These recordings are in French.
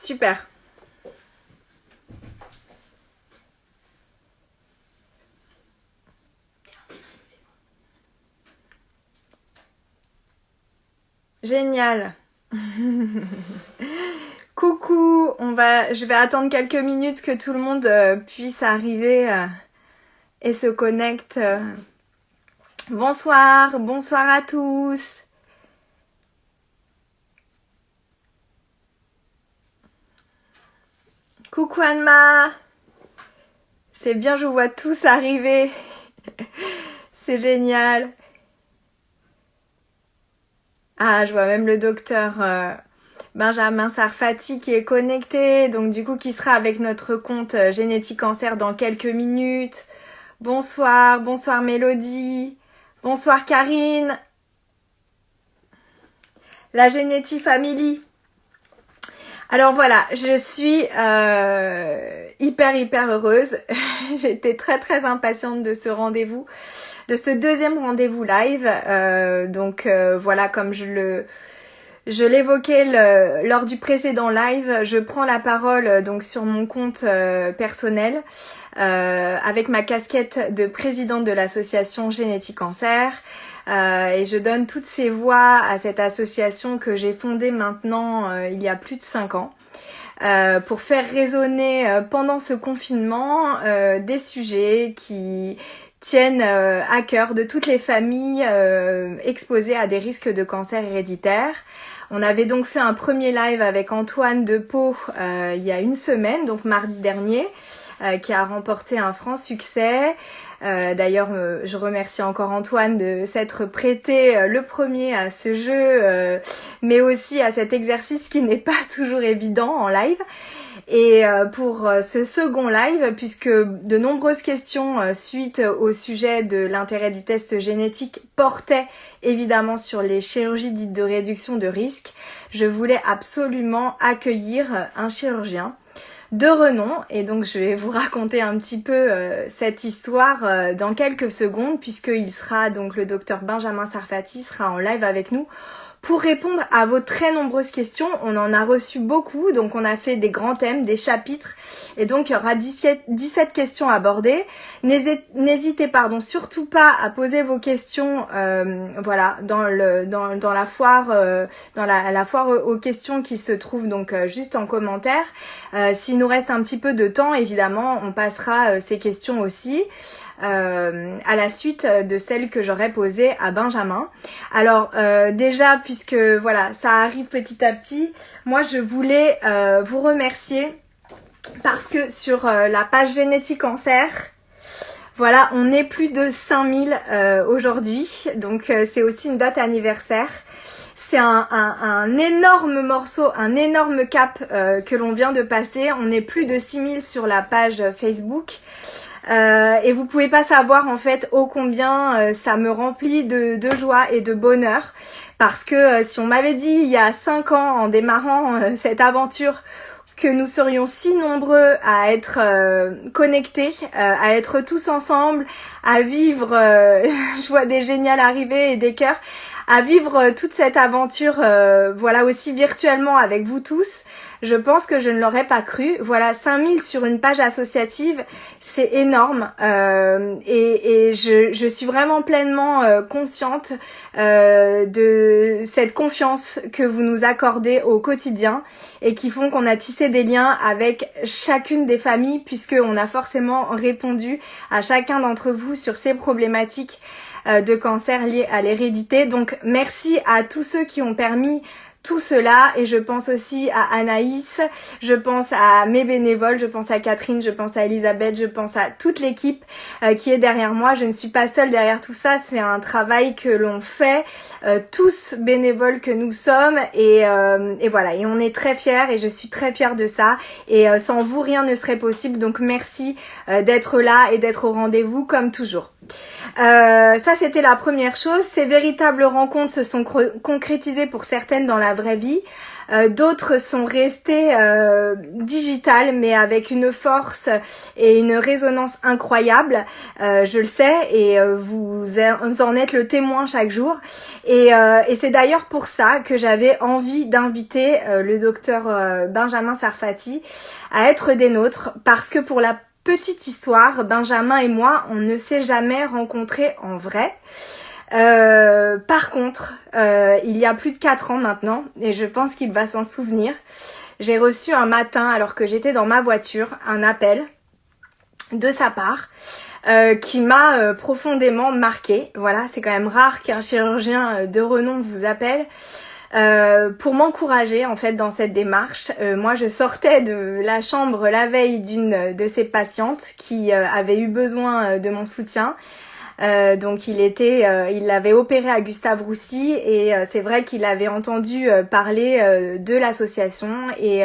super. Génial. Coucou, je vais attendre quelques minutes que tout le monde puisse arriver et se connecte. Bonsoir, bonsoir à tous. Coucou Anma. C'est bien, je vous vois tous arriver. C'est génial. Ah, je vois même le docteur Benjamin Sarfati qui est connecté, donc du coup qui sera avec notre compte Génétique Cancer dans quelques minutes. Bonsoir, bonsoir Mélodie, bonsoir Karine, la Génétique Family. Alors voilà, je suis hyper heureuse. J'étais très impatiente de ce rendez-vous, de ce deuxième rendez-vous live. Voilà, comme je l'évoquais lors du précédent live, je prends la parole donc sur mon compte personnel avec ma casquette de présidente de l'association Génétique Cancer. Et je donne toutes ces voix à cette association que j'ai fondée maintenant il y a plus de 5 ans pour faire résonner pendant ce confinement des sujets qui tiennent à cœur de toutes les familles exposées à des risques de cancer héréditaire. On avait donc fait un premier live avec Antoine de Pau il y a une semaine, donc mardi dernier, qui a remporté un franc succès. D'ailleurs, je remercie encore Antoine de s'être prêté le premier à ce jeu, mais aussi à cet exercice qui n'est pas toujours évident en live. Et pour ce second live, puisque de nombreuses questions suite au sujet de l'intérêt du test génétique portaient évidemment sur les chirurgies dites de réduction de risque, je voulais absolument accueillir un chirurgien de renom, et donc je vais vous raconter un petit peu cette histoire dans quelques secondes, puisqu'il sera donc le docteur Benjamin Sarfati sera en live avec nous pour répondre à vos très nombreuses questions. On en a reçu beaucoup, donc on a fait des grands thèmes, des chapitres, et donc il y aura 17 questions abordées. N'hésitez surtout pas à poser vos questions voilà, dans la foire la foire aux questions qui se trouve donc juste en commentaire. S'il nous reste un petit peu de temps, évidemment, on passera ces questions aussi à la suite de celles que j'aurais posées à Benjamin. Alors déjà, puisque voilà, ça arrive petit à petit, moi je voulais vous remercier parce que sur la page Génétique Cancer, voilà, on est plus de 5000 aujourd'hui, donc c'est aussi une date anniversaire. C'est un énorme morceau, un énorme cap que l'on vient de passer. On est plus de 6000 sur la page Facebook. Et vous pouvez pas savoir en fait ô combien ça me remplit de joie et de bonheur. Parce que si on m'avait dit il y a 5 ans en démarrant cette aventure que nous serions si nombreux à être connectés, à être tous ensemble, à vivre, je vois des géniales arriver et des cœurs, à vivre toute cette aventure voilà aussi virtuellement avec vous tous, je pense que je ne l'aurais pas cru. Voilà, 5000 sur une page associative, c'est énorme et je suis vraiment pleinement consciente de cette confiance que vous nous accordez au quotidien et qui font qu'on a tissé des liens avec chacune des familles, puisqu'on a forcément répondu à chacun d'entre vous sur ces problématiques de cancer liées à l'hérédité. Donc merci à tous ceux qui ont permis tout cela, et je pense aussi à Anaïs, je pense à mes bénévoles, je pense à Catherine, je pense à Elisabeth, je pense à toute l'équipe qui est derrière moi. Je ne suis pas seule derrière tout ça, c'est un travail que l'on fait, tous bénévoles que nous sommes, et voilà, et on est très fiers, et je suis très fière de ça, et sans vous rien ne serait possible, donc merci d'être là et d'être au rendez-vous comme toujours. Ça c'était la première chose. Ces véritables rencontres se sont concrétisées pour certaines dans la la vraie vie. D'autres sont restés digitales, mais avec une force et une résonance incroyable. Je le sais, et vous en êtes le témoin chaque jour. Et c'est d'ailleurs pour ça que j'avais envie d'inviter le docteur Benjamin Sarfati à être des nôtres, parce que pour la petite histoire, Benjamin et moi, on ne s'est jamais rencontrés en vrai. Par contre, il y a plus de 4 ans maintenant, et je pense qu'il va s'en souvenir, j'ai reçu un matin, alors que j'étais dans ma voiture, un appel de sa part qui m'a profondément marquée. Voilà, c'est quand même rare qu'un chirurgien de renom vous appelle. Pour m'encourager en fait dans cette démarche. Moi je sortais de la chambre la veille d'une de ses patientes qui avait eu besoin de mon soutien. Donc il l'avait opéré à Gustave Roussy, et c'est vrai qu'il avait entendu parler de l'association et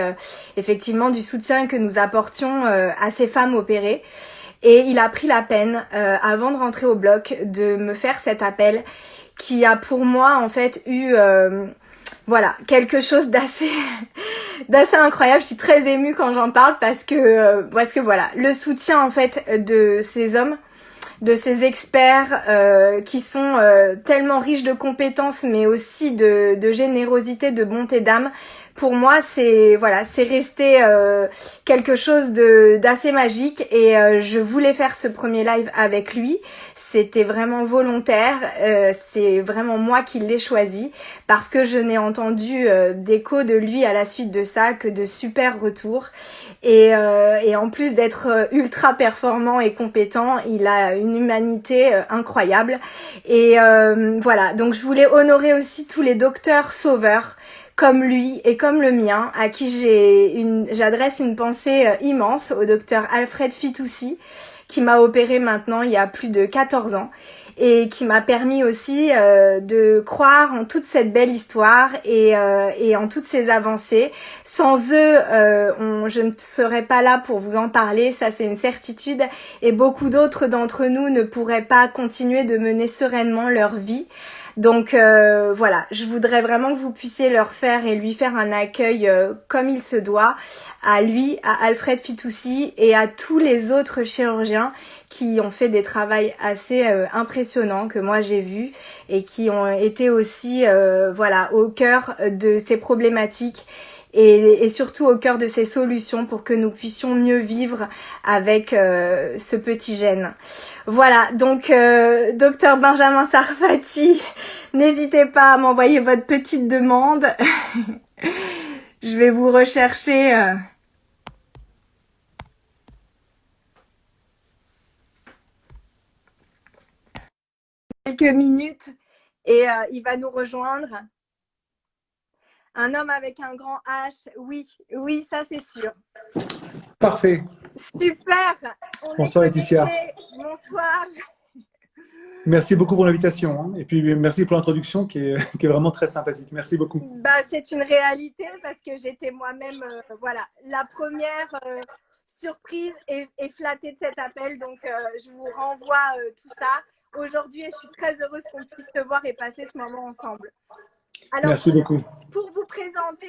effectivement du soutien que nous apportions à ces femmes opérées. Et il a pris la peine avant de rentrer au bloc de me faire cet appel qui a pour moi en fait eu voilà, quelque chose d'assez incroyable. Je suis très émue quand j'en parle parce que voilà, le soutien en fait de ces hommes, de ces experts qui sont tellement riches de compétences, mais aussi de générosité, de bonté d'âme. Pour moi, c'est resté quelque chose d'assez magique, et je voulais faire ce premier live avec lui. C'était vraiment volontaire, c'est vraiment moi qui l'ai choisi parce que je n'ai entendu d'écho de lui à la suite de ça que de super retours. Et en plus d'être ultra performant et compétent, il a une humanité incroyable. Et voilà, donc je voulais honorer aussi tous les docteurs sauveurs comme lui et comme le mien, à qui j'adresse une pensée immense, au docteur Alfred Fitoussi, qui m'a opéré maintenant il y a plus de 14 ans et qui m'a permis aussi de croire en toute cette belle histoire et en toutes ces avancées. Sans eux, je ne serais pas là pour vous en parler, ça c'est une certitude, et beaucoup d'autres d'entre nous ne pourraient pas continuer de mener sereinement leur vie. Donc voilà, je voudrais vraiment que vous puissiez leur faire et lui faire un accueil comme il se doit, à lui, à Alfred Fitoussi et à tous les autres chirurgiens qui ont fait des travaux assez impressionnants que moi j'ai vus et qui ont été aussi voilà, au cœur de ces problématiques et surtout au cœur de ces solutions pour que nous puissions mieux vivre avec ce petit gène. Voilà, donc docteur Benjamin Sarfati, n'hésitez pas à m'envoyer votre petite demande. Je vais vous rechercher. Quelques minutes et il va nous rejoindre. Un homme avec un grand H, oui, ça c'est sûr. Parfait. Super. Bonsoir Laetitia. Bonsoir. Merci beaucoup pour l'invitation, hein. Et puis merci pour l'introduction qui est vraiment très sympathique. Merci beaucoup. Bah, c'est une réalité parce que j'étais moi-même voilà, la première surprise et flattée de cet appel. Donc je vous renvoie tout ça aujourd'hui et je suis très heureuse qu'on puisse se voir et passer ce moment ensemble. Alors, merci beaucoup. Pour vous présenter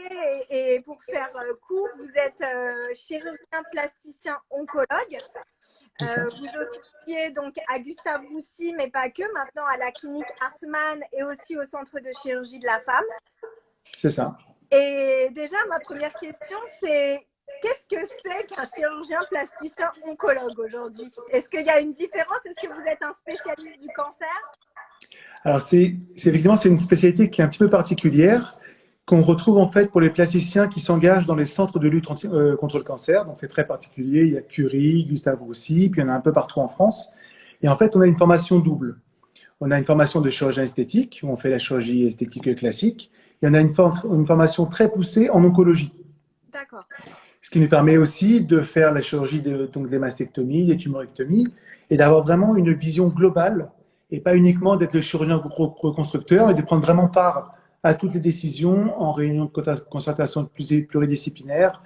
et pour faire court, vous êtes chirurgien plasticien oncologue. Vous officiez donc à Gustave Roussy, mais pas que, maintenant à la clinique Hartmann et aussi au centre de chirurgie de la femme. C'est ça. Et déjà, ma première question, c'est qu'est-ce que c'est qu'un chirurgien plasticien oncologue aujourd'hui? Est-ce qu'il y a une différence? Est-ce que vous êtes un spécialiste du cancer? Alors, effectivement, c'est une spécialité qui est un petit peu particulière, qu'on retrouve en fait pour les plasticiens qui s'engagent dans les centres de lutte contre le cancer. Donc, c'est très particulier. Il y a Curie, Gustave Roussy, puis il y en a un peu partout en France. Et en fait, on a une formation double. On a une formation de chirurgien esthétique, où on fait la chirurgie esthétique classique. Et on a une formation très poussée en oncologie. D'accord. Ce qui nous permet aussi de faire la chirurgie donc des mastectomies, des tumorectomies, et d'avoir vraiment une vision globale, et pas uniquement d'être le chirurgien reconstructeur, et de prendre vraiment part à toutes les décisions en réunion de concertation pluridisciplinaire,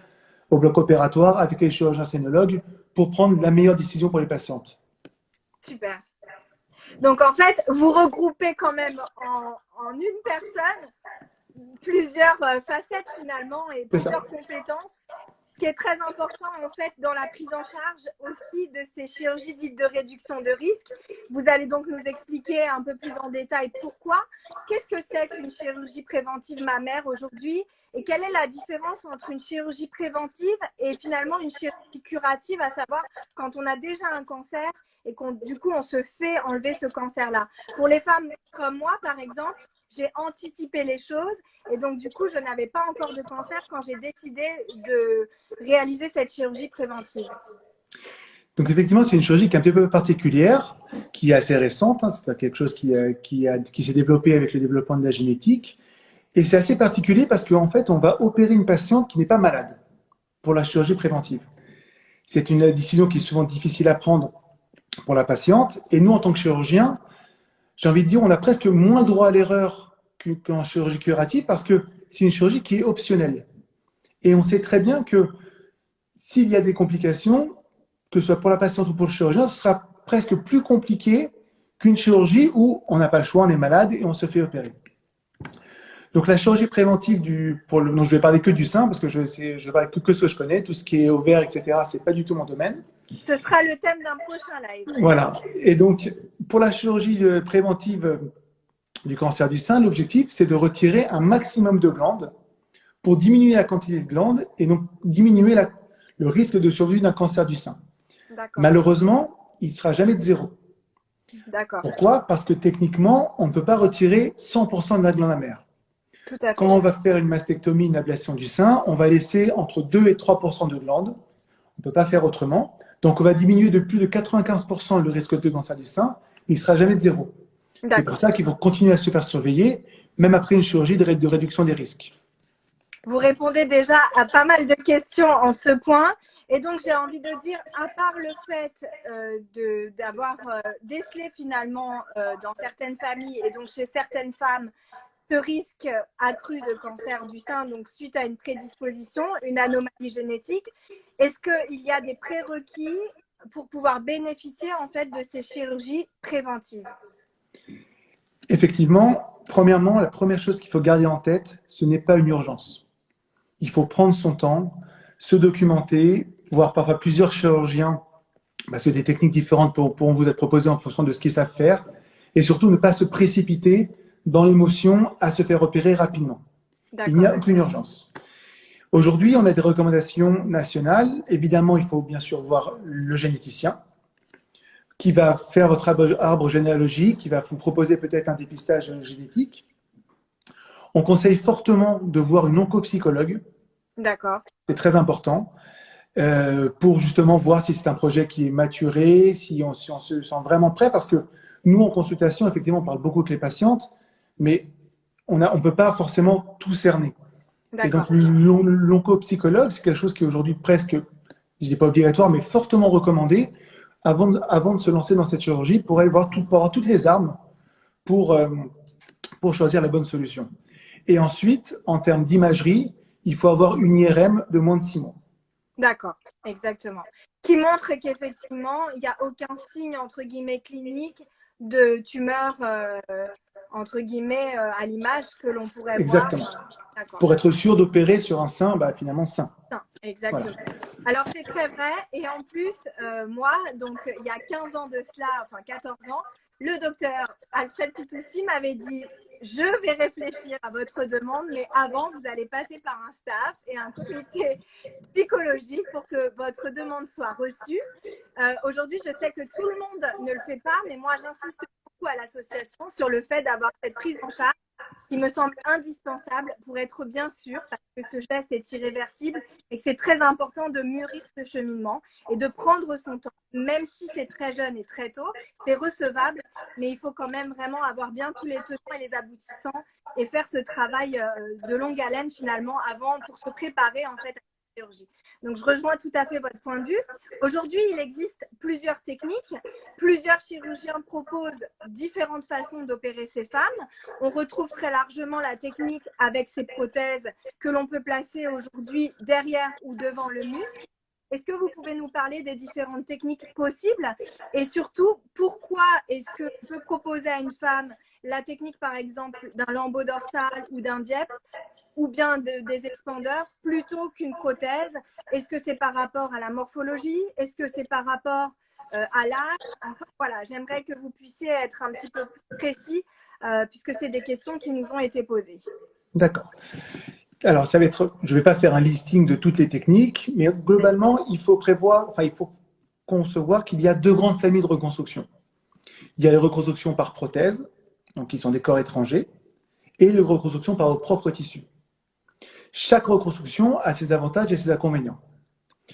au bloc opératoire, avec les chirurgiens scénologues, pour prendre la meilleure décision pour les patientes. Super. Donc en fait, vous regroupez quand même en une personne plusieurs facettes finalement et C'est ça. plusieurs compétences. Ce qui est très important en fait dans la prise en charge aussi de ces chirurgies dites de réduction de risque. Vous allez donc nous expliquer un peu plus en détail pourquoi. Qu'est-ce que c'est qu'une chirurgie préventive mammaire aujourd'hui et quelle est la différence entre une chirurgie préventive et finalement une chirurgie curative, à savoir quand on a déjà un cancer et du coup on se fait enlever ce cancer-là. Pour les femmes comme moi par exemple, j'ai anticipé les choses et donc du coup je n'avais pas encore de cancer quand j'ai décidé de réaliser cette chirurgie préventive. Donc effectivement, c'est une chirurgie qui est un petit peu particulière, qui est assez récente. Hein. C'est quelque chose qui s'est développé avec le développement de la génétique. Et c'est assez particulier parce qu'en fait, on va opérer une patiente qui n'est pas malade pour la chirurgie préventive. C'est une décision qui est souvent difficile à prendre pour la patiente. Et nous, en tant que chirurgien, j'ai envie de dire, on a presque moins le droit à l'erreur qu'en chirurgie curative parce que c'est une chirurgie qui est optionnelle. Et on sait très bien que s'il y a des complications, que ce soit pour la patiente ou pour le chirurgien, ce sera presque plus compliqué qu'une chirurgie où on n'a pas le choix, on est malade et on se fait opérer. Donc la chirurgie préventive donc je vais parler que du sein parce que je vais parler que ce que je connais, tout ce qui est ovaire, etc. C'est pas du tout mon domaine. Ce sera le thème d'un prochain live. Voilà. Et donc pour la chirurgie préventive du cancer du sein, l'objectif c'est de retirer un maximum de glandes pour diminuer la quantité de glandes et donc diminuer le risque de survie d'un cancer du sein. Malheureusement, il ne sera jamais de zéro. Pourquoi? Parce que techniquement, on ne peut pas retirer 100% de la glande mammaire. Tout à fait. Quand on va faire une mastectomie, une ablation du sein, on va laisser entre 2 et 3% de glandes. On ne peut pas faire autrement. Donc, on va diminuer de plus de 95% le risque de cancer du sein, mais il ne sera jamais de zéro. C'est pour ça qu'il faut continuer à se faire surveiller, même après une chirurgie de réduction des risques. Vous répondez déjà à pas mal de questions en ce point. Et donc, j'ai envie de dire, à part le fait d'avoir décelé finalement dans certaines familles et donc chez certaines femmes, ce risque accru de cancer du sein, donc suite à une prédisposition, une anomalie génétique, est-ce qu'il y a des prérequis pour pouvoir bénéficier en fait de ces chirurgies préventives? Effectivement, premièrement, la première chose qu'il faut garder en tête, ce n'est pas une urgence. Il faut prendre son temps, se documenter, voir parfois plusieurs chirurgiens, parce que des techniques différentes pourront vous être proposées en fonction de ce qu'ils savent faire, et surtout ne pas se précipiter dans l'émotion à se faire opérer rapidement. Il n'y a aucune urgence. Aujourd'hui, on a des recommandations nationales. Évidemment, il faut bien sûr voir le généticien qui va faire votre arbre généalogique, qui va vous proposer peut-être un dépistage génétique. On conseille fortement de voir une oncopsychologue. D'accord. C'est très important pour justement voir si c'est un projet qui est maturé, si on se sent vraiment prêt, parce que nous, en consultation, effectivement, on parle beaucoup avec les patientes, mais on ne peut pas forcément tout cerner. Et donc, l'oncopsychologue, c'est quelque chose qui est aujourd'hui presque, je ne dis pas obligatoire, mais fortement recommandé avant de se lancer dans cette chirurgie pour avoir toutes les armes pour choisir la bonne solution. Et ensuite, en termes d'imagerie, il faut avoir une IRM de moins de 6 mois. D'accord, exactement. Qui montre qu'effectivement, il n'y a aucun signe, entre guillemets, clinique de tumeur, entre guillemets, à l'image que l'on pourrait voir. Exactement. Pour être sûr d'opérer sur un sein, finalement sain. Exactement. Voilà. Alors, c'est très vrai. Et en plus, moi, donc, il y a 15 ans de cela, enfin 14 ans, le docteur Alfred Pitoussi m'avait dit « Je vais réfléchir à votre demande, mais avant, vous allez passer par un staff et un comité psychologique pour que votre demande soit reçue. » Aujourd'hui, je sais que tout le monde ne le fait pas, mais moi, j'insiste beaucoup à l'association sur le fait d'avoir cette prise en charge qui me semble indispensable pour être bien sûr, parce que ce geste est irréversible et que c'est très important de mûrir ce cheminement et de prendre son temps, même si c'est très jeune et très tôt, c'est recevable, mais il faut quand même vraiment avoir bien tous les tenants et les aboutissants et faire ce travail de longue haleine finalement avant pour se préparer en fait à la chirurgie. Donc, je rejoins tout à fait votre point de vue. Aujourd'hui, il existe plusieurs techniques. Plusieurs chirurgiens proposent différentes façons d'opérer ces femmes. On retrouve très largement la technique avec ces prothèses que l'on peut placer aujourd'hui derrière ou devant le muscle. Est-ce que vous pouvez nous parler des différentes techniques possibles et surtout, pourquoi est-ce qu'on peut proposer à une femme la technique, par exemple, d'un lambeau dorsal ou d'un DIEP, ou bien des expandeurs, plutôt qu'une prothèse? Est-ce que c'est par rapport à la morphologie? Est-ce que c'est par rapport à l'âge? Enfin, voilà, j'aimerais que vous puissiez être un petit peu plus précis, puisque c'est des questions qui nous ont été posées. D'accord. Alors, ça va être, je ne vais pas faire un listing de toutes les techniques, mais globalement, il faut prévoir, enfin, il faut concevoir qu'il y a deux grandes familles de reconstruction. Il y a les reconstructions par prothèse, donc qui sont des corps étrangers, et les reconstructions par vos propres tissus. Chaque reconstruction a ses avantages et ses inconvénients.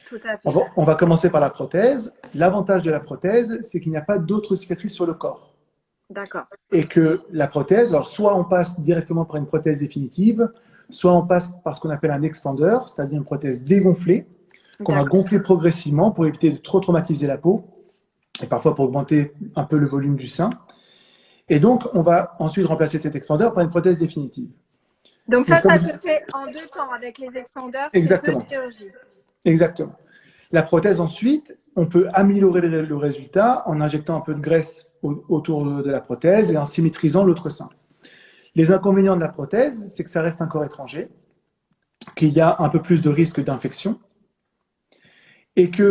Tout à fait. On va commencer par la prothèse. L'avantage de la prothèse, c'est qu'il n'y a pas d'autres cicatrices sur le corps. D'accord. Et que la prothèse, alors soit on passe directement par une prothèse définitive, soit on passe par ce qu'on appelle un expandeur, c'est-à-dire une prothèse dégonflée, qu'on va gonfler progressivement pour éviter de trop traumatiser la peau, et parfois pour augmenter un peu le volume du sein. Et donc, on va ensuite remplacer cet expandeur par une prothèse définitive. Donc ça se fait en 2 temps avec les expandeurs. Exactement. C'est 2 chirurgies. Exactement. La prothèse, ensuite, on peut améliorer le résultat en injectant un peu de graisse autour de la prothèse et en symétrisant l'autre sein. Les inconvénients de la prothèse, c'est que ça reste un corps étranger, qu'il y a un peu plus de risque d'infection et qu'à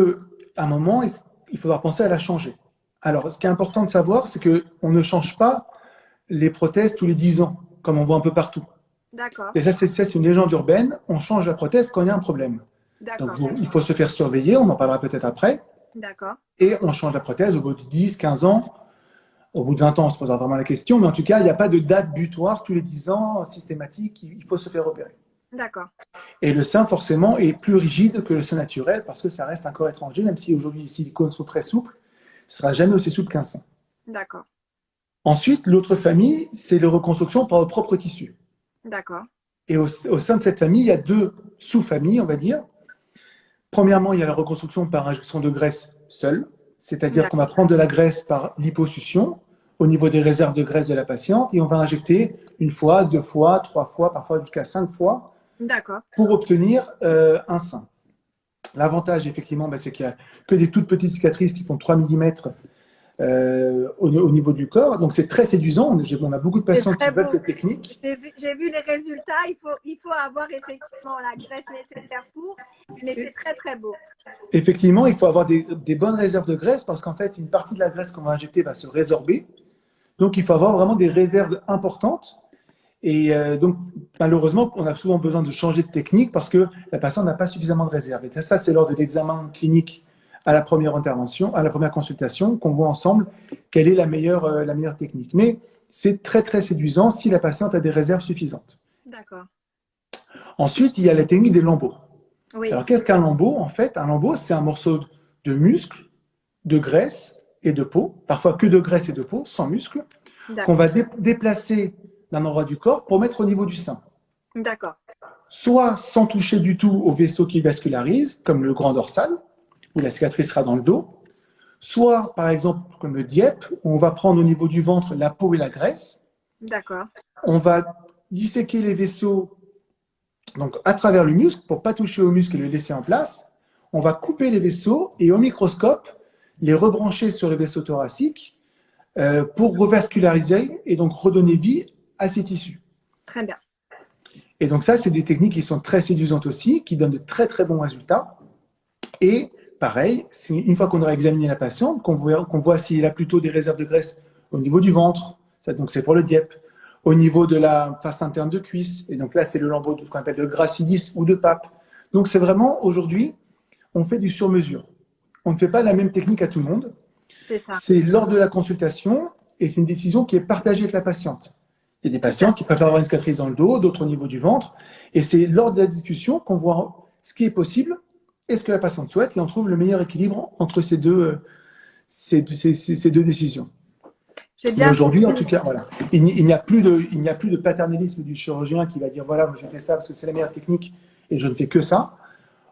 un moment, il faudra penser à la changer. Alors, ce qui est important de savoir, c'est qu'on ne change pas les prothèses tous les 10 ans, comme on voit un peu partout. D'accord. Et ça, c'est une légende urbaine. On change la prothèse quand il y a un problème. Donc, il faut se faire surveiller, on en parlera peut-être après. D'accord. Et on change la prothèse au bout de 10, 15 ans. Au bout de 20 ans, on se posera vraiment la question. Mais en tout cas, il n'y a pas de date butoir tous les 10 ans systématique. Il faut se faire opérer. D'accord. Et le sein, forcément, est plus rigide que le sein naturel parce que ça reste un corps étranger. Même si aujourd'hui les silicones sont très souples, ce ne sera jamais aussi souple qu'un sein. D'accord. Ensuite, l'autre famille, c'est les reconstructions par vos propres tissus. D'accord. Et au sein de cette famille, il y a deux sous-familles, on va dire. Premièrement, il y a la reconstruction par injection de graisse seule, c'est-à-dire qu'on va prendre de la graisse par liposuction au niveau des réserves de graisse de la patiente et on va injecter 1 fois, 2 fois, 3 fois, parfois jusqu'à 5 fois pour obtenir un sein. L'avantage, effectivement, c'est qu'il n'y a que des toutes petites cicatrices qui font 3 mm au niveau du corps. Donc, c'est très séduisant. On a beaucoup de patients qui veulent cette technique. J'ai vu les résultats. Il faut avoir effectivement la graisse nécessaire pour, mais c'est très, très beau. Effectivement, il faut avoir des bonnes réserves de graisse parce qu'en fait, une partie de la graisse qu'on va injecter va se résorber. Donc, il faut avoir vraiment des réserves importantes. Et donc, malheureusement, on a souvent besoin de changer de technique parce que la patiente n'a pas suffisamment de réserves. Et ça, c'est lors de l'examen clinique à la première intervention, à la première consultation, qu'on voit ensemble quelle est la meilleure technique. Mais c'est très, très séduisant si la patiente a des réserves suffisantes. D'accord. Ensuite, il y a la technique des lambeaux. Oui. Alors, qu'est-ce qu'un lambeau? En fait, un lambeau, c'est un morceau de muscle, de graisse et de peau, parfois que de graisse et de peau, sans muscle, qu'on va déplacer d'un endroit du corps pour mettre au niveau du sein. D'accord. Soit sans toucher du tout au vaisseau qui vascularise, comme le grand dorsal, où la cicatrice sera dans le dos, soit, par exemple, comme le DIEP, où on va prendre au niveau du ventre la peau et la graisse. D'accord. On va disséquer les vaisseaux donc, à travers le muscle, pour ne pas toucher au muscle et le laisser en place. On va couper les vaisseaux et au microscope, les rebrancher sur le vaisseau thoracique pour revasculariser et donc redonner vie à ces tissus. Très bien. Et donc ça, c'est des techniques qui sont très séduisantes aussi, qui donnent de très très bons résultats. Et pareil, une fois qu'on aura examiné la patiente, qu'on voit s'il a plutôt des réserves de graisse au niveau du ventre, ça, donc c'est pour le DIEP, au niveau de la face interne de cuisse, et donc là c'est le lambeau de ce qu'on appelle de gracilis ou de pape. Donc c'est vraiment, aujourd'hui, on fait du sur-mesure. On ne fait pas la même technique à tout le monde. C'est ça. C'est lors de la consultation, et c'est une décision qui est partagée avec la patiente. Il y a des patients qui préfèrent avoir une cicatrice dans le dos, d'autres au niveau du ventre, et c'est lors de la discussion qu'on voit ce qui est possible et ce que la patiente souhaite, et on trouve le meilleur équilibre entre ces deux décisions. Mais aujourd'hui, en tout cas, voilà, il n'y a plus de paternalisme du chirurgien qui va dire voilà, je fais ça parce que c'est la meilleure technique et je ne fais que ça.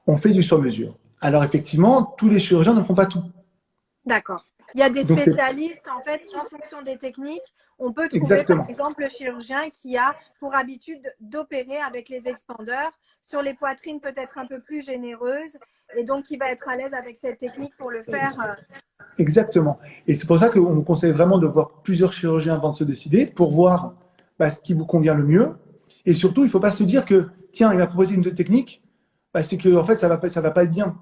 On fait du sur-mesure. Alors effectivement, tous les chirurgiens ne font pas tout. D'accord. Il y a des Donc, c'est spécialistes, en fait, en fonction des techniques. On peut trouver, par exactement. exemple, le chirurgien qui a pour habitude d'opérer avec les expandeurs sur les poitrines peut-être un peu plus généreuses et donc qui va être à l'aise avec cette technique pour le faire. Exactement. Et c'est pour ça qu'on vous conseille vraiment de voir plusieurs chirurgiens avant de se décider pour voir ce qui vous convient le mieux. Et surtout, il ne faut pas se dire que, tiens, il m'a proposé une technique, c'est que en fait, ça va pas être bien.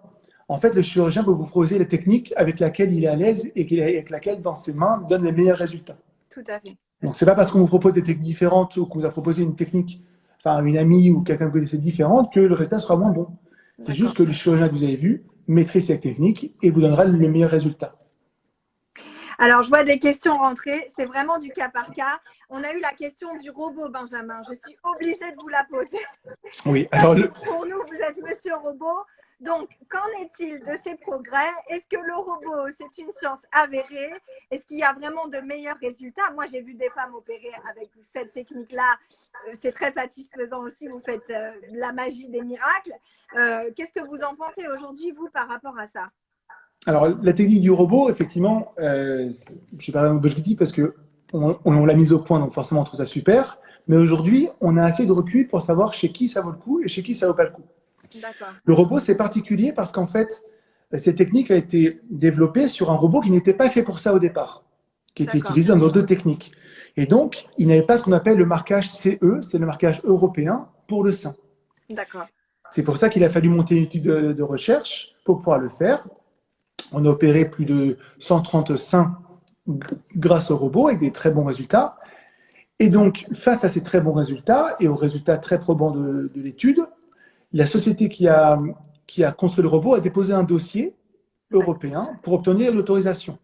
En fait, le chirurgien peut vous proposer la technique avec laquelle il est à l'aise et avec laquelle, dans ses mains, donne les meilleurs résultats. Tout à fait. Donc, c'est pas parce qu'on vous propose des techniques différentes ou qu'on vous a proposé une technique, enfin, une amie ou quelqu'un que vous connaissez différente, que le résultat sera moins bon. C'est juste que le chirurgien que vous avez vu maîtrise cette technique et vous donnera le meilleur résultat. Alors, je vois des questions rentrer. C'est vraiment du cas par cas. On a eu la question du robot, Benjamin. Je suis obligée de vous la poser. Oui, alors Pour nous, vous êtes monsieur robot. Donc, qu'en est-il de ces progrès? Est-ce que le robot, c'est une science avérée? Est-ce qu'il y a vraiment de meilleurs résultats? Moi, j'ai vu des femmes opérer avec cette technique-là. C'est très satisfaisant aussi. Vous faites la magie des miracles. Qu'est-ce que vous en pensez aujourd'hui, vous, par rapport à ça? Alors, la technique du robot, effectivement, je ne suis pas vraiment objectif parce que on l'a mise au point, donc forcément, on trouve ça super. Mais aujourd'hui, on a assez de recul pour savoir chez qui ça vaut le coup et chez qui ça vaut pas le coup. D'accord. Le robot, c'est particulier parce qu'en fait, cette technique a été développée sur un robot qui n'était pas fait pour ça au départ, qui était utilisé dans d'autres techniques. Et donc, il n'avait pas ce qu'on appelle le marquage CE, c'est le marquage européen pour le sein. D'accord. C'est pour ça qu'il a fallu monter une étude de recherche pour pouvoir le faire. On a opéré plus de 130 seins grâce au robot avec des très bons résultats. Et donc, face à ces très bons résultats et aux résultats très probants de l'étude, la société qui a construit le robot a déposé un dossier européen pour obtenir l'autorisation.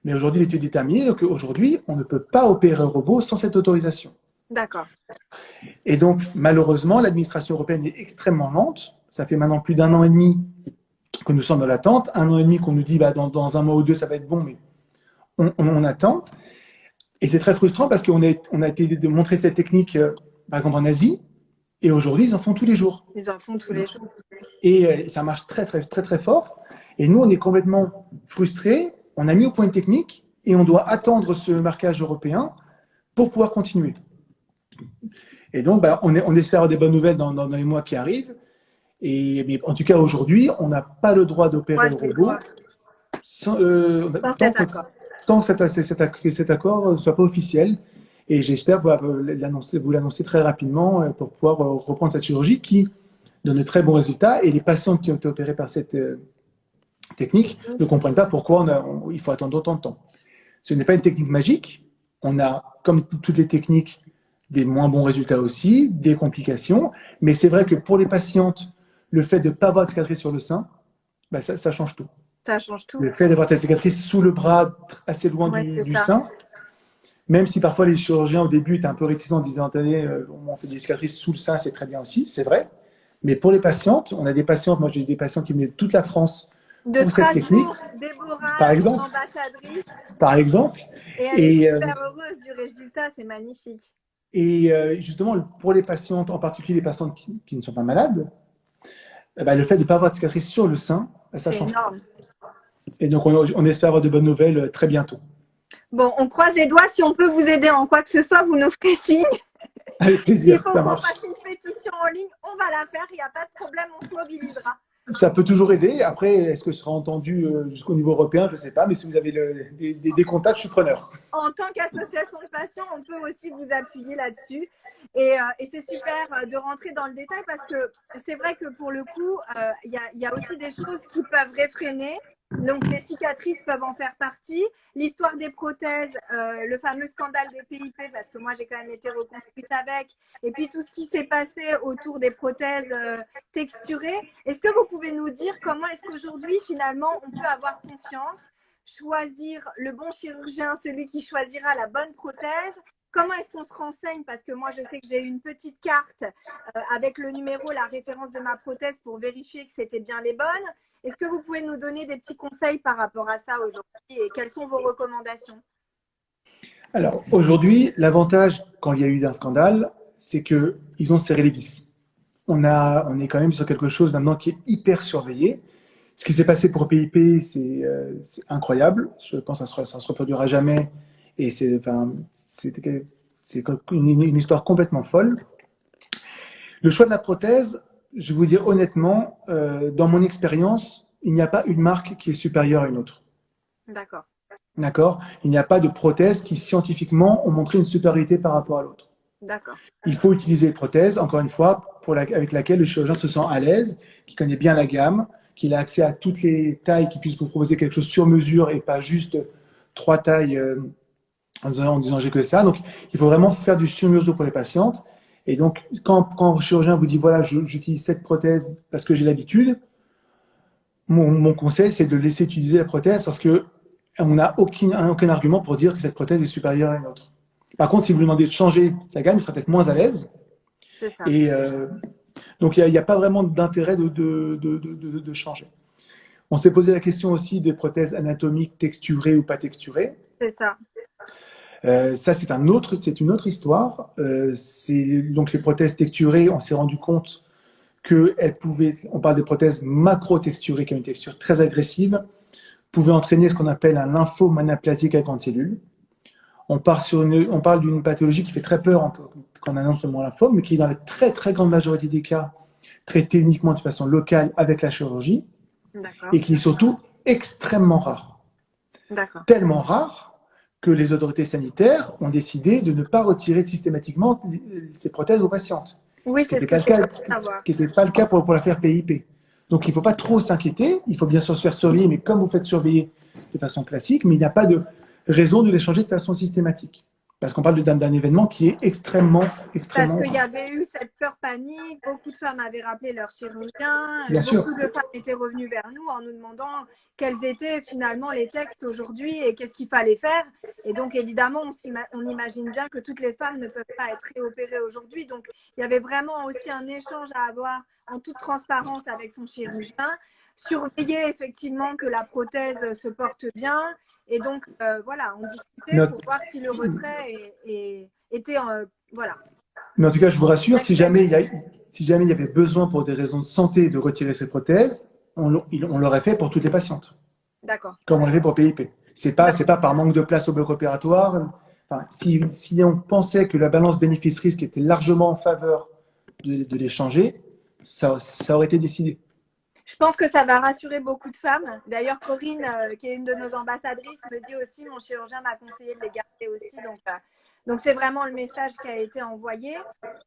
Mais aujourd'hui, l'étude est terminée, donc aujourd'hui, on ne peut pas opérer un robot sans cette autorisation. D'accord. Et donc, malheureusement, l'administration européenne est extrêmement lente. Ça fait maintenant plus d'1 an et demi que nous sommes dans l'attente. 1 an et demi qu'on nous dit dans un mois ou deux, ça va être bon, mais on attend. Et c'est très frustrant parce qu'on a été montré cette technique, par exemple, en Asie, et aujourd'hui, ils en font tous les jours. Ils en font tous les jours. Et ça marche très, très, très, très fort. Et nous, on est complètement frustrés. On a mis au point une technique et on doit attendre ce marquage européen pour pouvoir continuer. Et donc, on espère avoir des bonnes nouvelles dans les mois qui arrivent. Mais en tout cas, aujourd'hui, on n'a pas le droit d'opérer le robot tant que cet accord ne soit pas officiel. Et j'espère vous l'annoncer très rapidement pour pouvoir reprendre cette chirurgie qui donne de très bons résultats. Et les patients qui ont été opérés par cette technique ne comprennent pas pourquoi il faut attendre autant de temps. Ce n'est pas une technique magique. On a, comme toutes les techniques, des moins bons résultats aussi, des complications. Mais c'est vrai que pour les patientes, le fait de ne pas avoir de cicatrice sur le sein, ça change tout. Ça change tout. Le fait d'avoir ta cicatrice sous le bras, assez loin du sein, même si parfois les chirurgiens au début étaient un peu réticents en disant attendez, on fait des cicatrices sous le sein, c'est très bien aussi, c'est vrai. Mais pour les patientes, on a des patientes, moi j'ai eu des patients qui venaient de toute la France de pour cette technique, Déborah, par exemple, ambassadrice. Par exemple. Et elle est super heureuse du résultat, c'est magnifique. Et justement, pour les patientes, en particulier les patientes qui ne sont pas malades, le fait de ne pas avoir de cicatrice sur le sein, ça change. Énorme. Et donc, on espère avoir de bonnes nouvelles très bientôt. Bon, on croise les doigts. Si on peut vous aider en quoi que ce soit, vous nous ferez signe. Avec plaisir, il faut ça qu'on marche. fasse une pétition en ligne, on va la faire, il n'y a pas de problème, on se mobilisera. Ça peut toujours aider. Après, est-ce que ce sera entendu jusqu'au niveau européen? Je ne sais pas, mais si vous avez des contacts, je suis preneur. En tant qu'association de patients, on peut aussi vous appuyer là-dessus. Et c'est super de rentrer dans le détail parce que c'est vrai que pour le coup, il y a aussi des choses qui peuvent réfréner. Donc, les cicatrices peuvent en faire partie. L'histoire des prothèses, le fameux scandale des PIP, parce que moi, j'ai quand même été reconstruite avec. Et puis, tout ce qui s'est passé autour des prothèses texturées. Est-ce que vous pouvez nous dire comment est-ce qu'aujourd'hui, finalement, on peut avoir confiance, choisir le bon chirurgien, celui qui choisira la bonne prothèse? Comment est-ce qu'on se renseigne? Parce que moi, je sais que j'ai une petite carte avec le numéro, la référence de ma prothèse pour vérifier que c'était bien les bonnes. Est-ce que vous pouvez nous donner des petits conseils par rapport à ça aujourd'hui et quelles sont vos recommandations? Alors, aujourd'hui, l'avantage, quand il y a eu un scandale, c'est qu'ils ont serré les vis. On est quand même sur quelque chose maintenant qui est hyper surveillé. Ce qui s'est passé pour PIP, c'est incroyable. Je pense que ça se reproduira jamais. Et c'est une histoire complètement folle. Le choix de la prothèse, je vais vous dire honnêtement, dans mon expérience, il n'y a pas une marque qui est supérieure à une autre. D'accord. D'accord? Il n'y a pas de prothèse qui scientifiquement ont montré une supériorité par rapport à l'autre. D'accord. Il faut utiliser une prothèse, encore une fois, avec laquelle le chirurgien se sent à l'aise, qui connaît bien la gamme, qu'il a accès à toutes les tailles, qui puisse vous proposer quelque chose sur mesure et pas juste 3 tailles en disant j'ai que ça. Donc, il faut vraiment faire du sur mesure pour les patientes. Et donc, quand le chirurgien vous dit voilà, j'utilise cette prothèse parce que j'ai l'habitude, mon conseil, c'est de laisser utiliser la prothèse parce que on n'a aucun argument pour dire que cette prothèse est supérieure à une autre. Par contre, si vous lui demandez de changer sa gamme, il sera peut-être moins à l'aise. C'est ça. Et donc, il n'y a pas vraiment d'intérêt de changer. On s'est posé la question aussi des prothèses anatomiques texturées ou pas texturées. C'est ça. Ça, c'est une autre histoire. Donc, les prothèses texturées, on s'est rendu compte qu'elles pouvaient, on parle des prothèses macro-texturées qui ont une texture très agressive, pouvaient entraîner ce qu'on appelle un lymphome anaplasique à grande cellule. On parle d'une pathologie qui fait très peur quand on annonce le mot lymphome, mais qui est dans la très très grande majorité des cas traitée uniquement de façon locale avec la chirurgie, et qui est surtout extrêmement rare. D'accord. Tellement rare que les autorités sanitaires ont décidé de ne pas retirer systématiquement ces prothèses aux patientes. Oui, Ce qui n'était pas le cas pour l'affaire PIP. Donc il ne faut pas trop s'inquiéter, il faut bien sûr se faire surveiller, mais comme vous faites surveiller de façon classique, mais il n'y a pas de raison de les changer de façon systématique. Parce qu'on parle d'un événement qui est extrêmement Parce qu'il y avait eu cette peur panique, beaucoup de femmes avaient rappelé leur chirurgien, beaucoup de femmes étaient revenues vers nous en nous demandant quels étaient finalement les textes aujourd'hui et qu'est-ce qu'il fallait faire. Et donc évidemment, on imagine bien que toutes les femmes ne peuvent pas être réopérées aujourd'hui. Donc il y avait vraiment aussi un échange à avoir en toute transparence avec son chirurgien, surveiller effectivement que la prothèse se porte bien. Et donc, voilà, on discutait pour voir si le retrait était voilà. Mais en tout cas, je vous rassure, si jamais il y avait besoin pour des raisons de santé de retirer cette prothèse, on l'aurait fait pour toutes les patientes. D'accord. Comme on l'a fait pour PIP. C'est pas par manque de place au bloc opératoire. Enfin, si on pensait que la balance bénéfice-risque était largement en faveur de les changer, ça aurait été décidé. Je pense que ça va rassurer beaucoup de femmes. D'ailleurs, Corinne, qui est une de nos ambassadrices, me dit aussi, mon chirurgien m'a conseillé de les garder aussi. Donc c'est vraiment le message qui a été envoyé.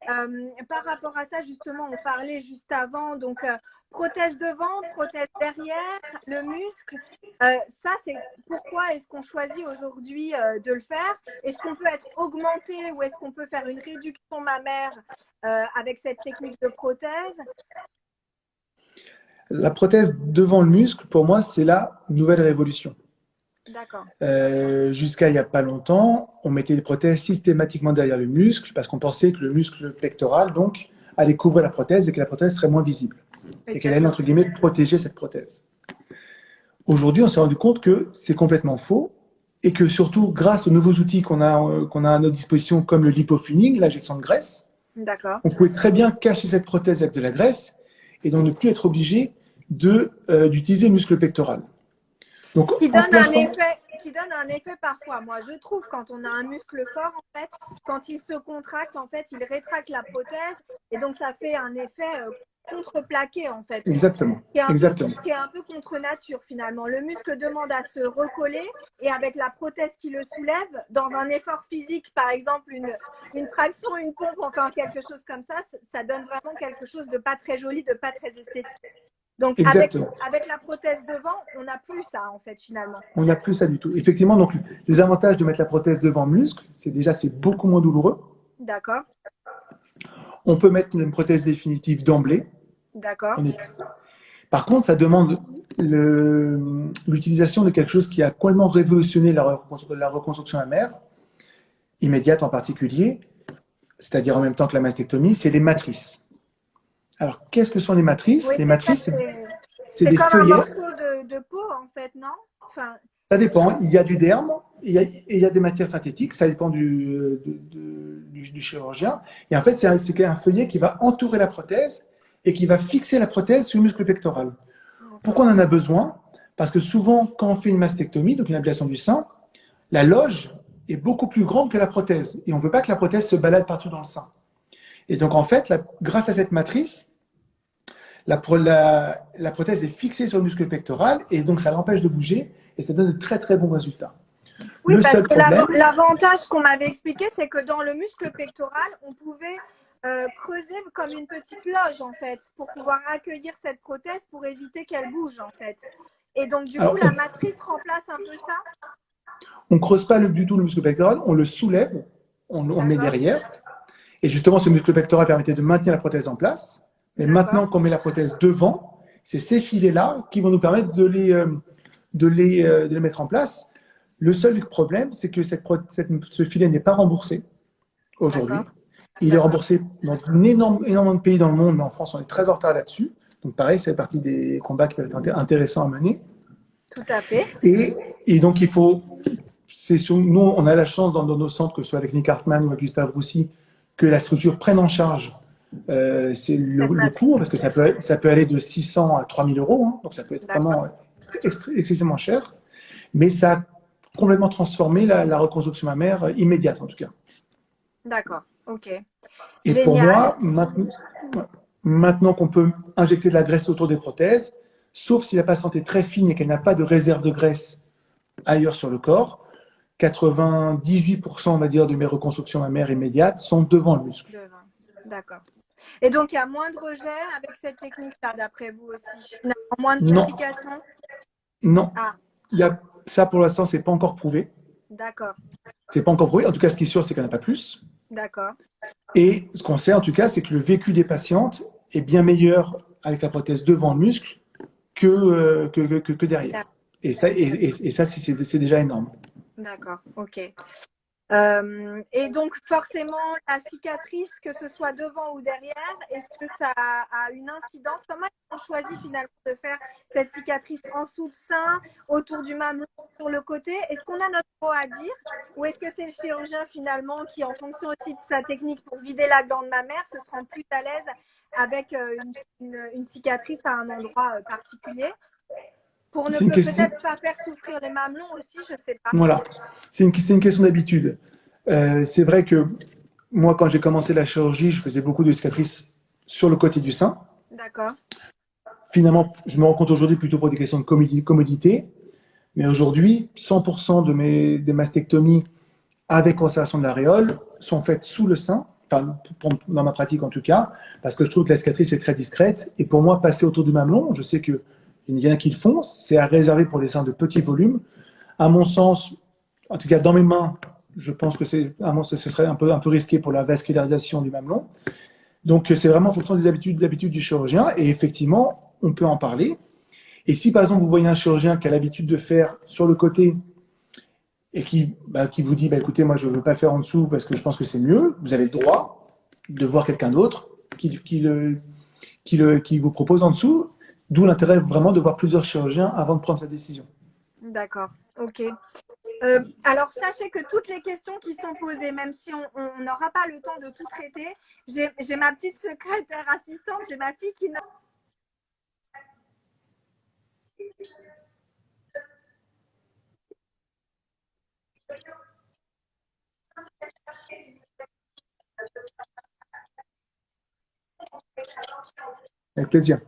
Par rapport à ça, justement, on parlait juste avant. Donc, prothèse devant, prothèse derrière, le muscle. Ça, c'est pourquoi est-ce qu'on choisit aujourd'hui de le faire? Est-ce qu'on peut être augmenté ou est-ce qu'on peut faire une réduction mammaire avec cette technique de prothèse? La prothèse devant le muscle, pour moi, c'est la nouvelle révolution. D'accord. Jusqu'à il n'y a pas longtemps, on mettait des prothèses systématiquement derrière le muscle parce qu'on pensait que le muscle pectoral donc allait couvrir la prothèse et que la prothèse serait moins visible et qu'elle allait entre guillemets protéger cette prothèse. Aujourd'hui, on s'est rendu compte que c'est complètement faux et que surtout grâce aux nouveaux outils qu'on a à notre disposition comme le lipofilling, l'injection de graisse, on pouvait très bien cacher cette prothèse avec de la graisse et donc ne plus être obligé d'utiliser le muscle pectoral. Donc, qui donne un effet parfois. Moi, je trouve, quand on a un muscle fort, en fait, quand il se contracte, en fait, il rétracte la prothèse et donc ça fait un effet contreplaqué, en fait. Exactement. Qui est un peu contre nature, finalement. Le muscle demande à se recoller et avec la prothèse qui le soulève, dans un effort physique, par exemple, une traction, une pompe, enfin, quelque chose comme ça, ça donne vraiment quelque chose de pas très joli, de pas très esthétique. Donc, avec la prothèse devant, on n'a plus ça, en fait, finalement. On n'a plus ça du tout. Effectivement, donc, les avantages de mettre la prothèse devant le muscle, c'est beaucoup moins douloureux. D'accord. On peut mettre une prothèse définitive d'emblée. D'accord. Par contre, ça demande l'utilisation de quelque chose qui a complètement révolutionné la reconstruction mammaire, immédiate en particulier, c'est-à-dire en même temps que la mastectomie, c'est les matrices. Alors, qu'est-ce que sont les matrices? Oui, les matrices, c'est des feuillets. Un morceau de peau, en fait, non? Enfin... Ça dépend. Il y a du derme et il y a des matières synthétiques. Ça dépend du chirurgien. Et en fait, c'est un feuillet qui va entourer la prothèse et qui va fixer la prothèse sur le muscle pectoral. Pourquoi on en a besoin? Parce que souvent, quand on fait une mastectomie, donc une ablation du sein, la loge est beaucoup plus grande que la prothèse. Et on ne veut pas que la prothèse se balade partout dans le sein. Et donc, en fait, grâce à cette matrice, la prothèse est fixée sur le muscle pectoral et donc ça l'empêche de bouger et ça donne de très très bons résultats. Oui, Le parce seul que problème, l'avantage qu'on m'avait expliqué, c'est que dans le muscle pectoral, on pouvait creuser comme une petite loge, en fait, pour pouvoir accueillir cette prothèse pour éviter qu'elle bouge, en fait. Et donc, du coup, alors la matrice remplace un peu ça. on ne creuse pas du tout le muscle pectoral, on le soulève, on le met D'accord, derrière et justement ce muscle pectoral permettait de maintenir la prothèse en place. Mais d'accord, maintenant qu'on met la prothèse devant, c'est ces filets-là qui vont nous permettre de les mettre en place. Le seul problème, c'est que ce filet n'est pas remboursé d'accord, aujourd'hui. Il est d'accord. remboursé dans énormément de pays dans le monde, mais en France, on est très en retard là-dessus. Donc pareil, c'est partie des combats qui peuvent être intéressants à mener. Tout à fait. Et donc il faut, nous, on a la chance dans nos centres, que ce soit avec Nick Hartmann ou avec Gustave Roussy, que la structure prenne en charge c'est Cette le coût, matrice. parce que ça peut aller de 600 à 3000 euros, hein, donc ça peut être D'accord, vraiment excessivement cher, mais ça a complètement transformé la reconstruction mammaire immédiate en tout cas. d'accord. Ok. Et pour Génial. moi, maintenant qu'on peut injecter de la graisse autour des prothèses, sauf si la patiente est très fine et qu'elle n'a pas de réserve de graisse ailleurs sur le corps, 98% on va dire de mes reconstructions mammaires immédiates sont devant le muscle. Devant. D'accord. Et donc, il y a moins de rejet avec cette technique-là, d'après vous aussi. Finalement, moins de Non, complications. non. Ah, Ça pour l'instant, c'est pas encore prouvé. d'accord, C'est pas encore prouvé. En tout cas, ce qui est sûr, c'est qu'il n'y en a pas plus. d'accord. Et ce qu'on sait, en tout cas, c'est que le vécu des patientes est bien meilleur avec la prothèse devant le muscle que derrière. Et ça c'est déjà énorme. D'accord, ok. Et donc, forcément, la cicatrice, que ce soit devant ou derrière, est-ce que ça a une incidence? Comment ils ont choisi finalement de faire cette cicatrice en dessous de sein, autour du mamelon, sur le côté? Est-ce qu'on a notre mot à dire? Ou est-ce que c'est le chirurgien finalement qui, en fonction aussi de sa technique pour vider la glande mammaire, se sera plus à l'aise avec une cicatrice à un endroit particulier? Pour ne C'est une question. peut-être pas faire souffrir les mamelons aussi, je ne sais pas. Voilà. C'est une question d'habitude. C'est vrai que moi, quand j'ai commencé la chirurgie, je faisais beaucoup de cicatrices sur le côté du sein. D'accord. Finalement, je me rends compte aujourd'hui plutôt pour des questions de commodité. Mais aujourd'hui, 100% des mastectomies avec conservation de l'aréole sont faites sous le sein, enfin, dans ma pratique en tout cas, parce que je trouve que la cicatrice est très discrète. Et pour moi, passer autour du mamelon, je sais qu'il y en a qui le font, c'est à réserver pour des seins de petits volumes. À mon sens, en tout cas dans mes mains, je pense que ce serait un peu risqué pour la vascularisation du mamelon. Donc c'est vraiment en fonction des habitudes du chirurgien. Et effectivement, on peut en parler. Et si par exemple vous voyez un chirurgien qui a l'habitude de faire sur le côté et qui vous dit écoutez, moi je ne veux pas le faire en dessous parce que je pense que c'est mieux, vous avez le droit de voir quelqu'un d'autre qui vous propose en dessous, d'où l'intérêt vraiment de voir plusieurs chirurgiens avant de prendre sa décision. D'accord, ok. Alors, sachez que toutes les questions qui sont posées, même si on n'aura pas le temps de tout traiter, j'ai ma petite secrétaire assistante, j'ai ma fille qui note. Avec plaisir.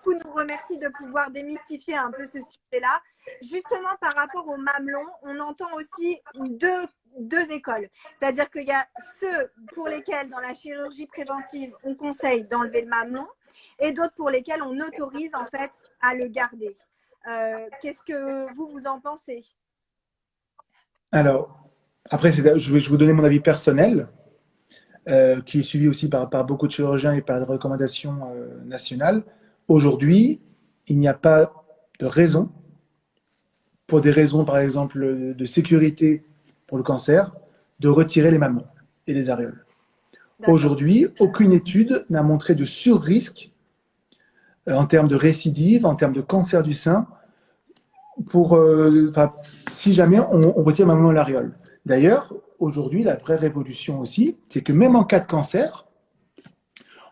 Nous remercie de pouvoir démystifier un peu ce sujet-là. Justement, par rapport au mamelon, on entend aussi deux écoles. C'est-à-dire qu'il y a ceux pour lesquels, dans la chirurgie préventive, on conseille d'enlever le mamelon et d'autres pour lesquels on autorise en fait à le garder. Qu'est-ce que vous en pensez? Alors, après, je vais vous donner mon avis personnel, qui est suivi aussi par beaucoup de chirurgiens et par des recommandations nationales. Aujourd'hui, il n'y a pas de raison, pour des raisons par exemple de sécurité pour le cancer, de retirer les mamelons et les aréoles. Aujourd'hui, aucune étude n'a montré de surrisque en termes de récidive, en termes de cancer du sein, si jamais on retire ma maman l'aréole. D'ailleurs, aujourd'hui, la vraie révolution aussi, c'est que même en cas de cancer,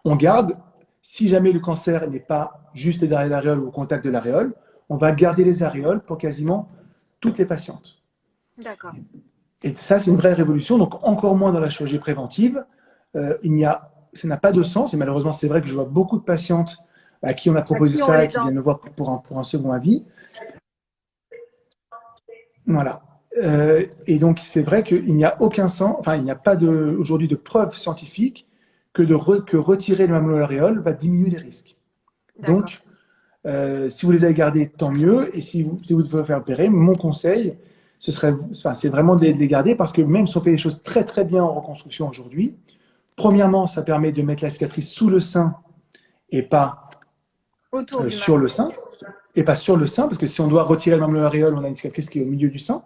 on garde, si jamais le cancer n'est pas juste derrière l'aréole ou au contact de l'aréole, on va garder les aréoles pour quasiment toutes les patientes. D'accord. Et ça, c'est une vraie révolution, donc encore moins dans la chirurgie préventive. Ça n'a pas de sens, et malheureusement, c'est vrai que je vois beaucoup de patientes à qui on a proposé ça et qui viennent me voir pour un second avis. Voilà. Et donc, c'est vrai qu'il n'y a aucun sens, enfin, il n'y a pas aujourd'hui de preuve scientifique que retirer le mamelon-aréole va diminuer les risques. Donc, si vous les avez gardés, tant mieux. Et si vous devez faire opérer, mon conseil, c'est vraiment de les garder parce que même si on fait les choses très très bien en reconstruction aujourd'hui, premièrement, ça permet de mettre la cicatrice sous le sein et pas sur le sein. Et pas sur le sein, parce que si on doit retirer le mamelon-aréole, on a une cicatrice qui est au milieu du sein.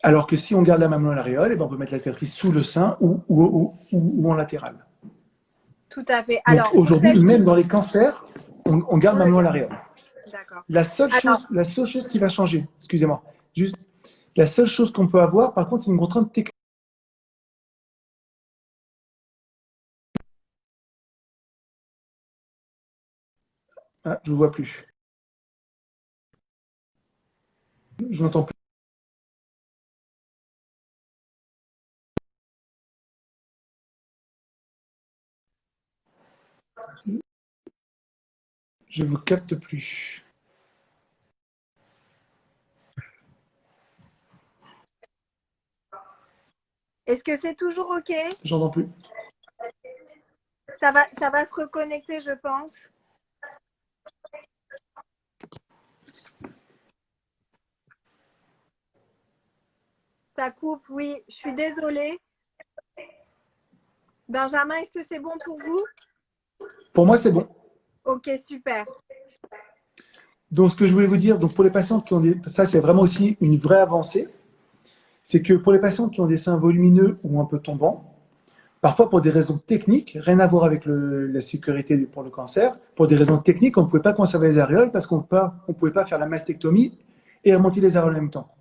Alors que si on garde la mamelon-aréole, on peut mettre la cicatrice sous le sein ou en latéral. Tout à fait. Alors, aujourd'hui, même dans les cancers, on garde la mamelon-aréole. D'accord. La seule chose qui va changer, excusez-moi, juste la seule chose qu'on peut avoir, par contre, c'est une contrainte technique. Ah, je ne vous vois plus. Je n'entends plus. Je ne vous capte plus. Est-ce que c'est toujours OK? J'entends plus. Ça va se reconnecter, je pense. Ça coupe, oui. Je suis désolée. Benjamin, est-ce que c'est bon pour vous? Pour moi, c'est bon. OK, super. Donc, ce que je voulais vous dire, donc pour les patientes qui ont ça, c'est vraiment aussi une vraie avancée, c'est que pour les patientes qui ont des seins volumineux ou un peu tombants, parfois pour des raisons techniques, rien à voir avec la sécurité pour le cancer, pour des raisons techniques, on ne pouvait pas conserver les aréoles parce qu'on ne pouvait pas faire la mastectomie et remonter les aréoles en même temps.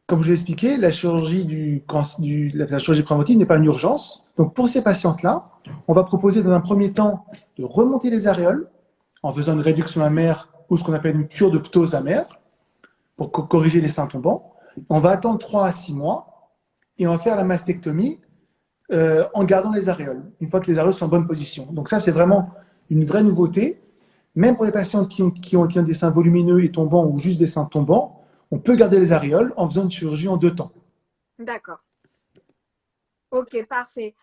Comme je l'ai expliqué, la chirurgie préventive n'est pas une urgence. Donc pour ces patientes-là, on va proposer dans un premier temps de remonter les aréoles en faisant une réduction amère ou ce qu'on appelle une cure de ptose amère pour corriger les seins tombants. On va attendre 3 à 6 mois et on va faire la mastectomie en gardant les aréoles, une fois que les aréoles sont en bonne position. Donc ça, c'est vraiment une vraie nouveauté. Même pour les patientes qui ont des seins volumineux et tombants ou juste des seins tombants, on peut garder les aréoles en faisant une chirurgie en 2 temps. D'accord. Ok, parfait.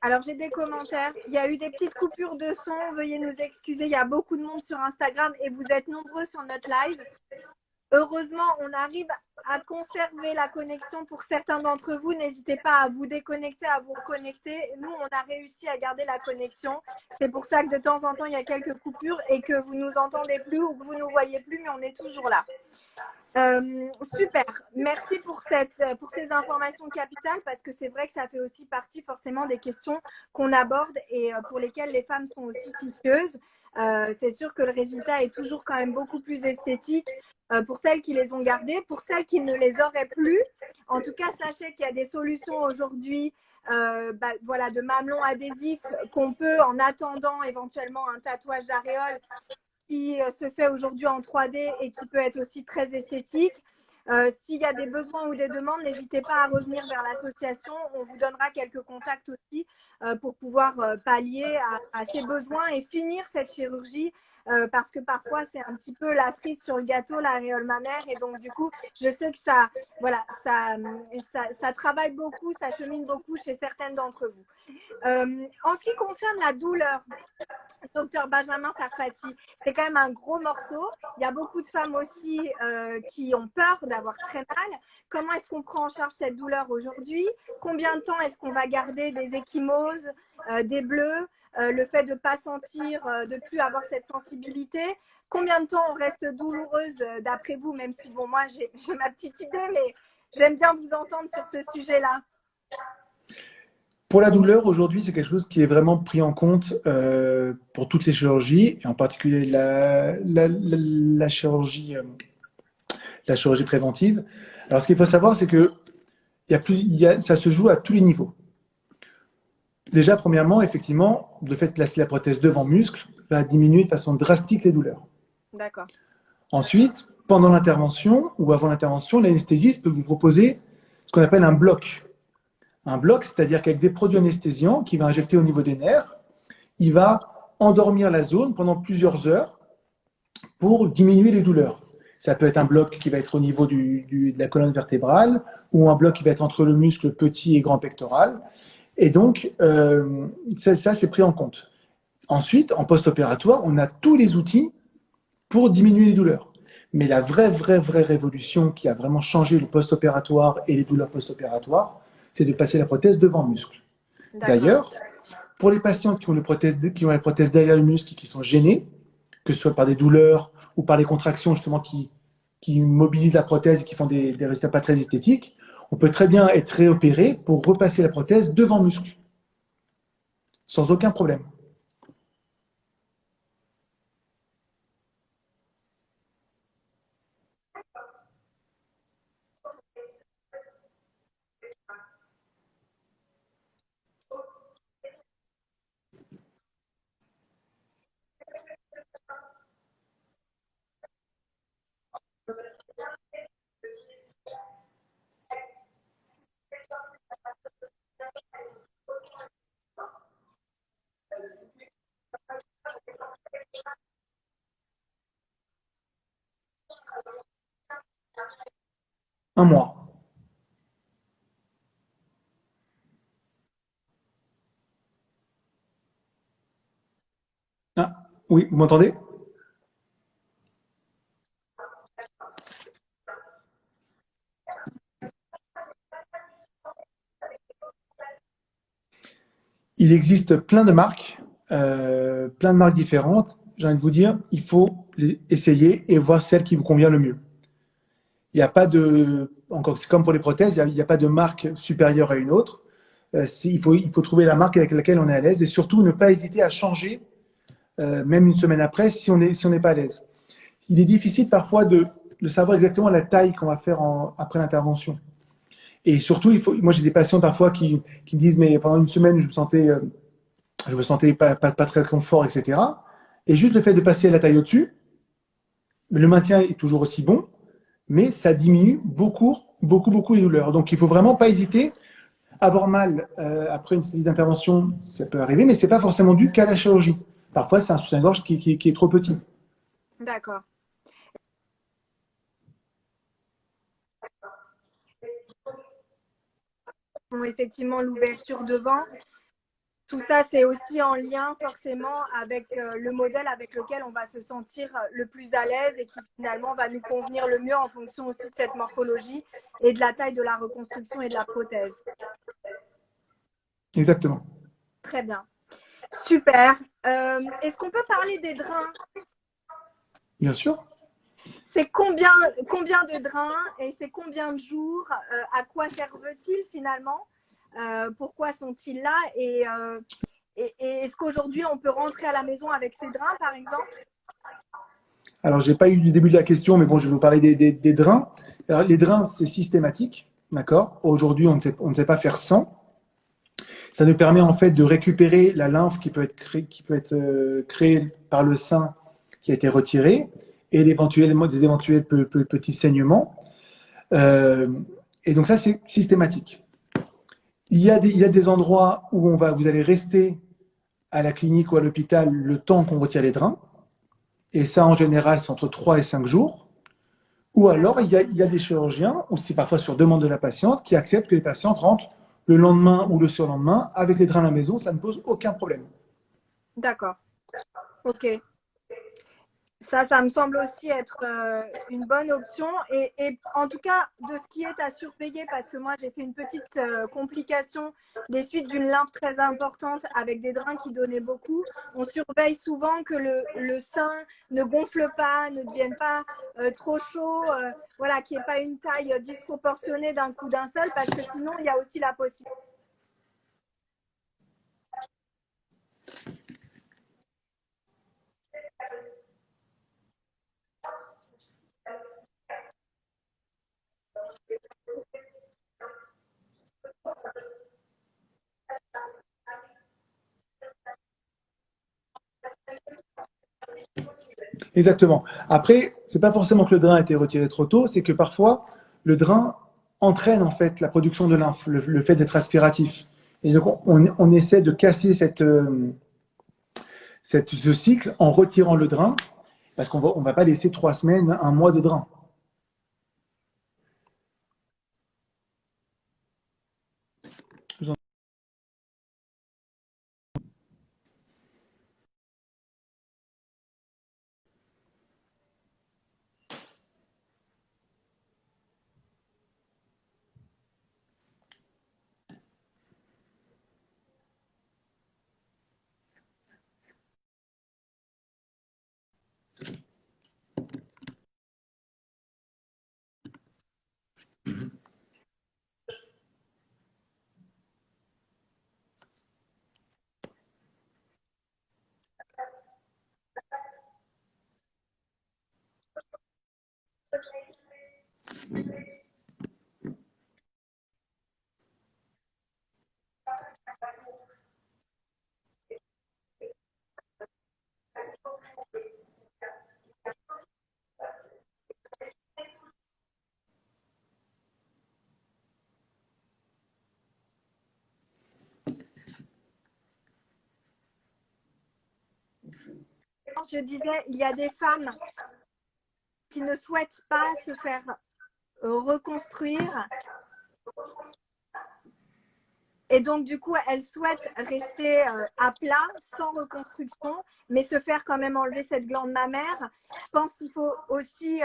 Alors, j'ai des commentaires. Il y a eu des petites coupures de son. Veuillez nous excuser. Il y a beaucoup de monde sur Instagram et vous êtes nombreux sur notre live. Heureusement, on arrive à conserver la connexion pour certains d'entre vous. N'hésitez pas à vous déconnecter, à vous reconnecter. Nous, on a réussi à garder la connexion. C'est pour ça que de temps en temps, il y a quelques coupures et que vous ne nous entendez plus ou que vous ne nous voyez plus, mais on est toujours là. Super, merci pour ces informations capitales parce que c'est vrai que ça fait aussi partie forcément des questions qu'on aborde et pour lesquelles les femmes sont aussi soucieuses. C'est sûr que le résultat est toujours quand même beaucoup plus esthétique pour celles qui les ont gardées, pour celles qui ne les auraient plus. En tout cas, sachez qu'il y a des solutions aujourd'hui voilà, de mamelons adhésifs qu'on peut, en attendant éventuellement un tatouage d'aréole, qui se fait aujourd'hui en 3D et qui peut être aussi très esthétique. S'il y a des besoins ou des demandes, n'hésitez pas à revenir vers l'association. On vous donnera quelques contacts aussi pour pouvoir pallier à ces besoins et finir cette chirurgie parce que parfois c'est un petit peu la cerise sur le gâteau, l'aréole mammaire, et donc du coup je sais que ça travaille beaucoup, ça chemine beaucoup chez certaines d'entre vous. En ce qui concerne la douleur, docteur Benjamin Sarfati, c'est quand même un gros morceau. Il y a beaucoup de femmes aussi qui ont peur d'avoir très mal. Comment est-ce qu'on prend en charge cette douleur aujourd'hui? Combien de temps est-ce qu'on va garder des ecchymoses, des bleus, le fait de ne pas sentir, de ne plus avoir cette sensibilité? Combien de temps on reste douloureuse d'après vous, même si bon, moi j'ai ma petite idée, mais j'aime bien vous entendre sur ce sujet-là. Pour la douleur, aujourd'hui, c'est quelque chose qui est vraiment pris en compte pour toutes les chirurgies, et en particulier la chirurgie préventive. Alors, ce qu'il faut savoir, c'est que ça se joue à tous les niveaux. Déjà, premièrement, effectivement, le fait de placer la prothèse devant muscle va diminuer de façon drastique les douleurs. D'accord. Ensuite, pendant l'intervention ou avant l'intervention, l'anesthésiste peut vous proposer ce qu'on appelle un bloc. Un bloc, c'est-à-dire qu'avec des produits anesthésiants qu'il va injecter au niveau des nerfs, il va endormir la zone pendant plusieurs heures pour diminuer les douleurs. Ça peut être un bloc qui va être au niveau de la colonne vertébrale ou un bloc qui va être entre le muscle petit et grand pectoral. Et donc, ça c'est pris en compte. Ensuite, en post-opératoire, on a tous les outils pour diminuer les douleurs. Mais la vraie révolution qui a vraiment changé le post-opératoire et les douleurs post-opératoires, c'est de passer la prothèse devant le muscle. D'ailleurs, pour les patients qui ont la prothèse derrière le muscle et qui sont gênés, que ce soit par des douleurs ou par les contractions justement qui mobilisent la prothèse et qui font des résultats pas très esthétiques, on peut très bien être réopéré pour repasser la prothèse devant le muscle, sans aucun problème. Un mois. Ah, oui, vous m'entendez? Il existe plein de marques différentes. J'ai envie de vous dire, il faut essayer et voir celle qui vous convient le mieux. Il n'y a pas de, encore, c'est comme pour les prothèses, il n'y a pas de marque supérieure à une autre. Il faut trouver la marque avec laquelle on est à l'aise et surtout ne pas hésiter à changer, même une semaine après, si on n'est pas à l'aise. Il est difficile parfois de savoir exactement la taille qu'on va faire après l'intervention. Et surtout, moi j'ai des patients parfois qui me disent, mais pendant une semaine, je me sentais pas très confort, etc. Et juste le fait de passer à la taille au-dessus, le maintien est toujours aussi bon, mais ça diminue beaucoup les douleurs. Donc il faut vraiment pas hésiter. Avoir mal après une série d'interventions, ça peut arriver, mais c'est pas forcément dû qu'à la chirurgie. Parfois, c'est un soutien-gorge qui est trop petit. D'accord. Bon, effectivement, l'ouverture devant, tout ça, c'est aussi en lien forcément avec le modèle avec lequel on va se sentir le plus à l'aise et qui finalement va nous convenir le mieux en fonction aussi de cette morphologie et de la taille de la reconstruction et de la prothèse. Exactement. Très bien. Super. Est-ce qu'on peut parler des drains? Bien sûr. C'est combien de drains et c'est combien de jours? À quoi servent-ils finalement? Pourquoi sont-ils là? Et est-ce qu'aujourd'hui, on peut rentrer à la maison avec ces drains, par exemple? Alors, j'ai pas eu le début de la question, mais bon, je vais vous parler des drains. Alors, les drains, c'est systématique, d'accord? Aujourd'hui, on ne sait pas faire sans. Ça nous permet en fait de récupérer la lymphe qui peut être créée par le sein qui a été retiré et des éventuels petits saignements. Euh, et donc ça, c'est systématique. Il y a des endroits où vous allez rester à la clinique ou à l'hôpital le temps qu'on retire les drains. Et ça, en général, c'est entre 3 et 5 jours. Ou alors, il y a des chirurgiens, aussi parfois sur demande de la patiente, qui acceptent que les patientes rentrent le lendemain ou le surlendemain avec les drains à la maison. Ça ne pose aucun problème. D'accord. Ok. Ça me semble aussi être une bonne option. Et en tout cas, de ce qui est à surpayer, parce que moi, j'ai fait une petite complication des suites d'une lymphe très importante avec des drains qui donnaient beaucoup. On surveille souvent que le sein ne gonfle pas, ne devienne pas trop chaud, voilà, qu'il n'y ait pas une taille disproportionnée d'un coup d'un seul, parce que sinon, il y a aussi la possibilité Exactement. Après, c'est pas forcément que le drain a été retiré trop tôt, c'est que parfois le drain entraîne en fait la production de lymphe, le fait d'être aspiratif. Et donc on essaie de casser ce cycle en retirant le drain, parce on va pas laisser 3 semaines, un mois de drain. Je disais, il y a des femmes qui ne souhaitent pas se faire reconstruire. Et donc, du coup, elles souhaitent rester à plat, sans reconstruction, mais se faire quand même enlever cette glande mammaire. Je pense qu'il faut aussi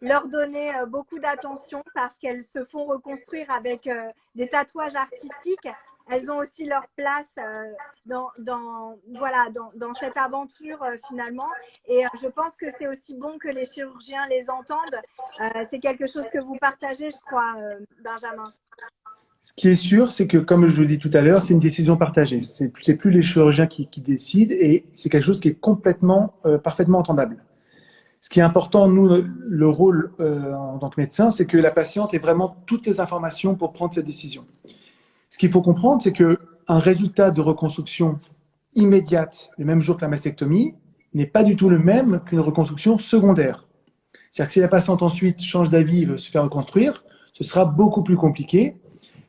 leur donner beaucoup d'attention parce qu'elles se font reconstruire avec des tatouages artistiques. Elles ont aussi leur place dans cette aventure finalement. Et je pense que c'est aussi bon que les chirurgiens les entendent. C'est quelque chose que vous partagez, je crois, Benjamin. Ce qui est sûr, c'est que, comme je le dis tout à l'heure, c'est une décision partagée. C'est plus les chirurgiens qui décident et c'est quelque chose qui est complètement, parfaitement entendable. Ce qui est important, nous, le rôle en tant que médecin, c'est que la patiente ait vraiment toutes les informations pour prendre cette décision. Ce qu'il faut comprendre, c'est que un résultat de reconstruction immédiate, le même jour que la mastectomie, n'est pas du tout le même qu'une reconstruction secondaire. C'est-à-dire que si la patiente ensuite change d'avis et veut se faire reconstruire, ce sera beaucoup plus compliqué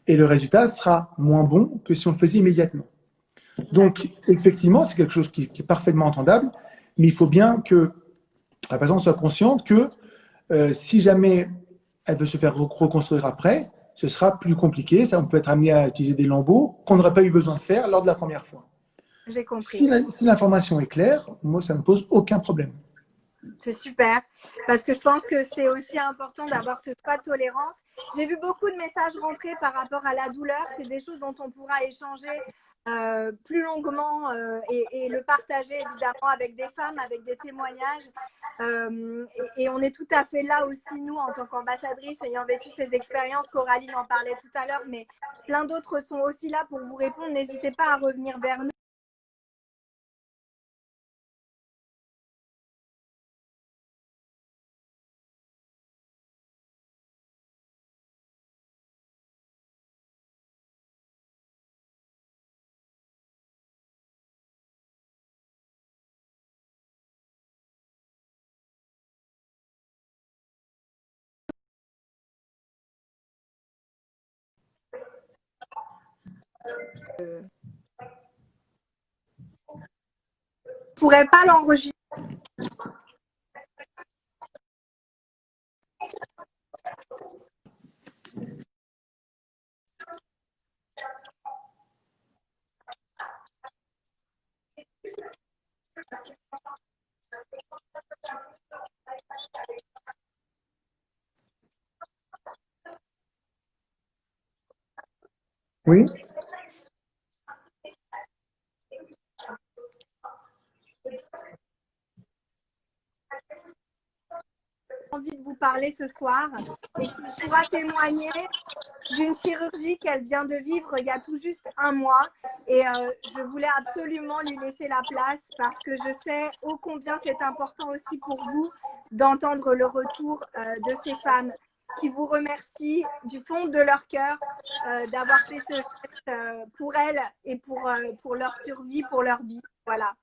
et le résultat sera moins bon que si on le faisait immédiatement. Donc, effectivement, c'est quelque chose qui est parfaitement entendable, mais il faut bien que la patiente soit consciente que si jamais elle veut se faire reconstruire après, ce sera plus compliqué. Ça, on peut être amené à utiliser des lambeaux qu'on n'aurait pas eu besoin de faire lors de la première fois. J'ai compris. Si l'information est claire, moi, ça ne me pose aucun problème. C'est super, parce que je pense que c'est aussi important d'avoir ce pas de tolérance. J'ai vu beaucoup de messages rentrer par rapport à la douleur. C'est des choses dont on pourra échanger plus longuement et le partager évidemment avec des femmes, avec des témoignages. Et on est tout à fait là aussi, nous, en tant qu'ambassadrice, ayant vécu ces expériences. Coraline en parlait tout à l'heure, mais plein d'autres sont aussi là pour vous répondre. N'hésitez pas à revenir vers nous. Je ne pourrais pas l'enregistrer. Oui. Envie de vous parler ce soir et qui pourra témoigner d'une chirurgie qu'elle vient de vivre il y a tout juste un mois. Et je voulais absolument lui laisser la place parce que je sais ô combien c'est important aussi pour vous d'entendre le retour de ces femmes qui vous remercient du fond de leur cœur d'avoir fait ce geste pour elles et pour leur survie, pour leur vie. Voilà.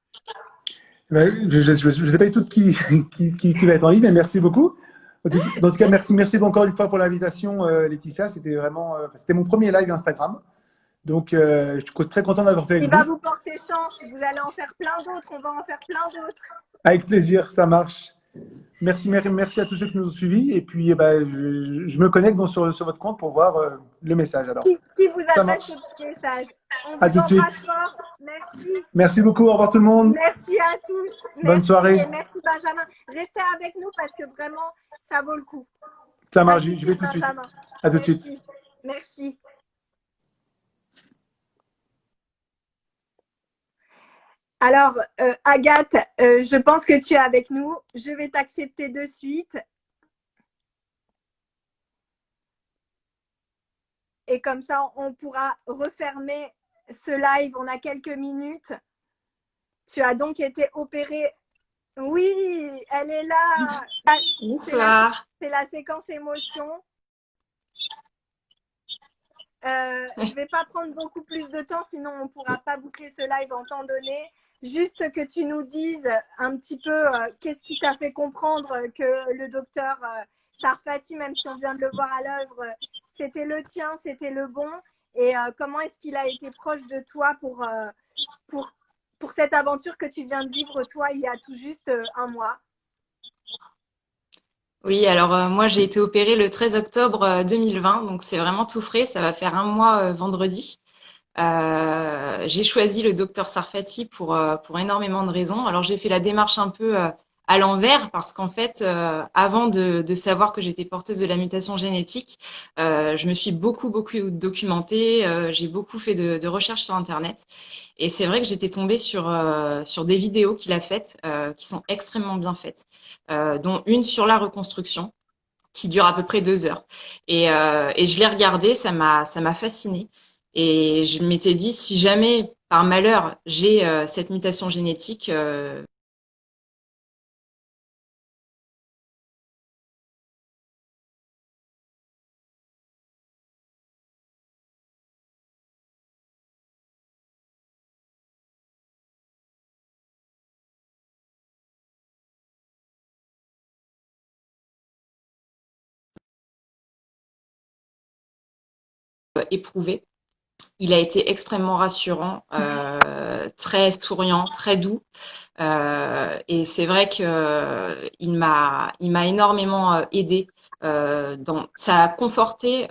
Je ne sais pas du tout qui va être en ligne, mais merci beaucoup. En tout cas, merci encore une fois pour l'invitation, Laetitia. C'était vraiment, c'était mon premier live Instagram. Donc, je suis très content d'avoir fait avec Il va vous. vous porter chance, vous allez en faire plein d'autres, on va en faire plein d'autres. Avec plaisir, ça marche. Merci à tous ceux qui nous ont suivis. Et puis, ben, je me connecte donc sur votre compte pour voir le message alors. Qui vous Ça adresse ce marche. petit message. On À vous tout de embrasse suite. fort. Merci. Merci beaucoup. Au revoir tout le monde. Merci à tous. Bonne Merci soirée. et merci Benjamin. Restez avec nous parce que vraiment, ça vaut le coup. Ça À marche. tout de Je vais suite, tout de suite. Benjamin. À tout de suite. Merci. Merci. Alors, Agathe, je pense que tu es avec nous. Je vais t'accepter de suite. Et comme ça, on pourra refermer ce live. On a quelques minutes. Tu as donc été opérée. Oui, elle est là. Bonsoir. C'est la séquence émotion. Je ne vais pas prendre beaucoup plus de temps, sinon on ne pourra pas boucler ce live en temps donné. Juste que tu nous dises un petit peu qu'est-ce qui t'a fait comprendre que le docteur Sarfati, même si on vient de le voir à l'œuvre, c'était le tien, c'était le bon. Et comment est-ce qu'il a été proche de toi pour cette aventure que tu viens de vivre, toi, il y a tout juste un mois? Oui, alors moi j'ai été opérée le 13 octobre 2020, donc c'est vraiment tout frais, ça va faire un mois vendredi. J'ai choisi le docteur Sarfati pour énormément de raisons. Alors j'ai fait la démarche un peu à l'envers parce qu'en fait, avant de savoir que j'étais porteuse de la mutation génétique, je me suis beaucoup documentée, j'ai beaucoup fait de recherches sur Internet. Et c'est vrai que j'étais tombée sur des vidéos qu'il a faites qui sont extrêmement bien faites, dont une sur la reconstruction qui dure à peu près 2 heures. Et je l'ai regardé, ça m'a fascinée. Et je m'étais dit, si jamais, par malheur, j'ai cette mutation génétique, éprouvée. Il a été extrêmement rassurant, très souriant, très doux. Et c'est vrai que il m'a énormément aidé. Ça a conforté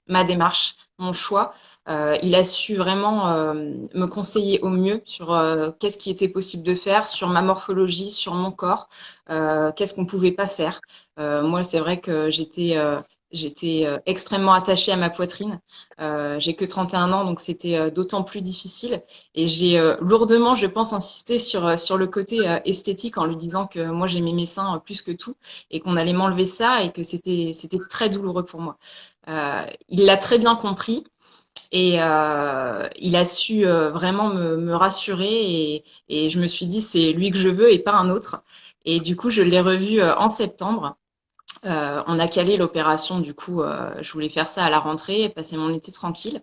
ma démarche, mon choix. Il a su vraiment me conseiller au mieux sur qu'est-ce qui était possible de faire, sur ma morphologie, sur mon corps, qu'est-ce qu'on pouvait pas faire. Moi, c'est vrai que j'étais extrêmement attachée à ma poitrine. J'ai que 31 ans, donc c'était d'autant plus difficile. Et j'ai lourdement, je pense, insisté sur le côté esthétique en lui disant que moi j'aimais mes seins plus que tout et qu'on allait m'enlever ça et que c'était très douloureux pour moi. Il l'a très bien compris et il a su vraiment me rassurer et je me suis dit c'est lui que je veux et pas un autre. Et du coup, je l'ai revu en septembre. On a calé l'opération, du coup, je voulais faire ça à la rentrée, passer mon été tranquille.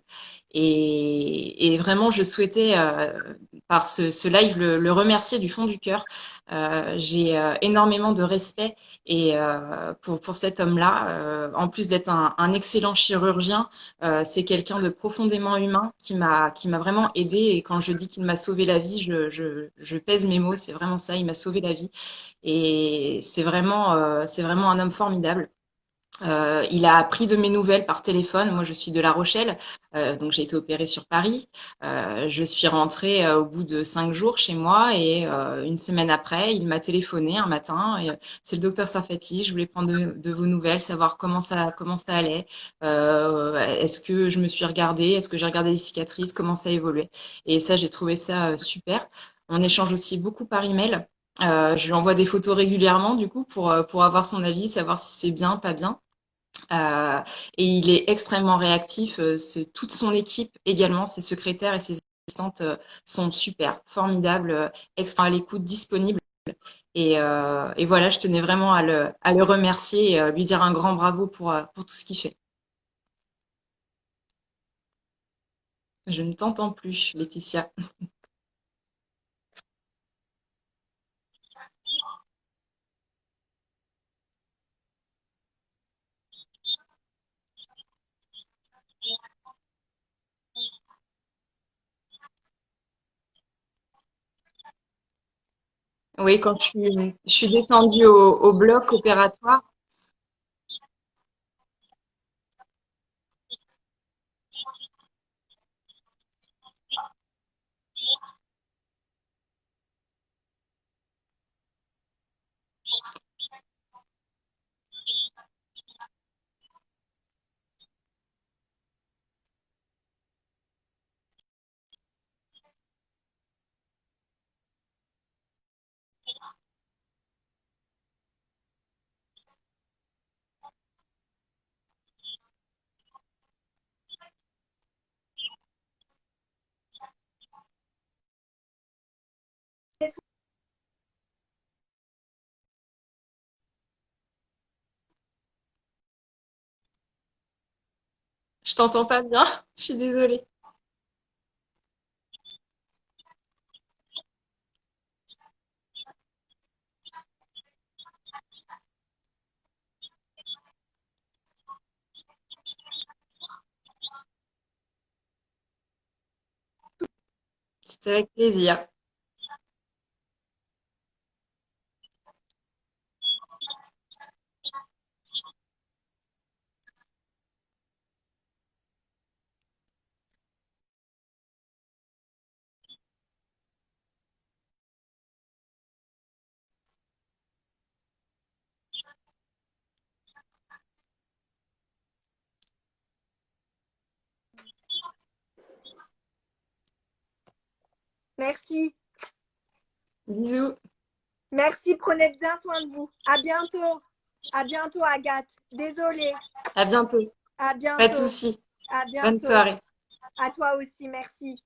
Et vraiment, je souhaitais, par ce live, le remercier du fond du cœur. J'ai énormément de respect et pour cet homme-là. En plus d'être un excellent chirurgien, c'est quelqu'un de profondément humain qui m'a vraiment aidé. Et quand je dis qu'il m'a sauvé la vie, je pèse mes mots. C'est vraiment ça. Il m'a sauvé la vie. Et c'est vraiment un homme formidable. Il a appris de mes nouvelles par téléphone. Moi, je suis de La Rochelle, donc j'ai été opérée sur Paris. Je suis rentrée au bout de 5 jours chez moi et une semaine après, il m'a téléphoné un matin. C'est le docteur Sarfati. Je voulais prendre de vos nouvelles, savoir comment ça allait. Est-ce que je me suis regardée, est-ce que j'ai regardé les cicatrices, comment ça évoluait. Et ça, j'ai trouvé ça super. On échange aussi beaucoup par email. Je lui envoie des photos régulièrement, du coup, pour avoir son avis, savoir si c'est bien, pas bien. Euh, et il est extrêmement réactif. Toute son équipe également, ses secrétaires et ses assistantes sont super, formidables, extra à l'écoute, disponibles. Et voilà, je tenais vraiment à le remercier et lui dire un grand bravo pour tout ce qu'il fait. Je ne t'entends plus, Laetitia. Oui, quand je suis descendue au bloc opératoire, je t'entends pas bien. Je suis désolée. C'était avec plaisir. Merci. Bisous. Merci, prenez bien soin de vous. À bientôt. À bientôt, Agathe. Désolée. À bientôt. À Pas de bientôt. souci. À Bonne bientôt. soirée. À toi aussi, merci.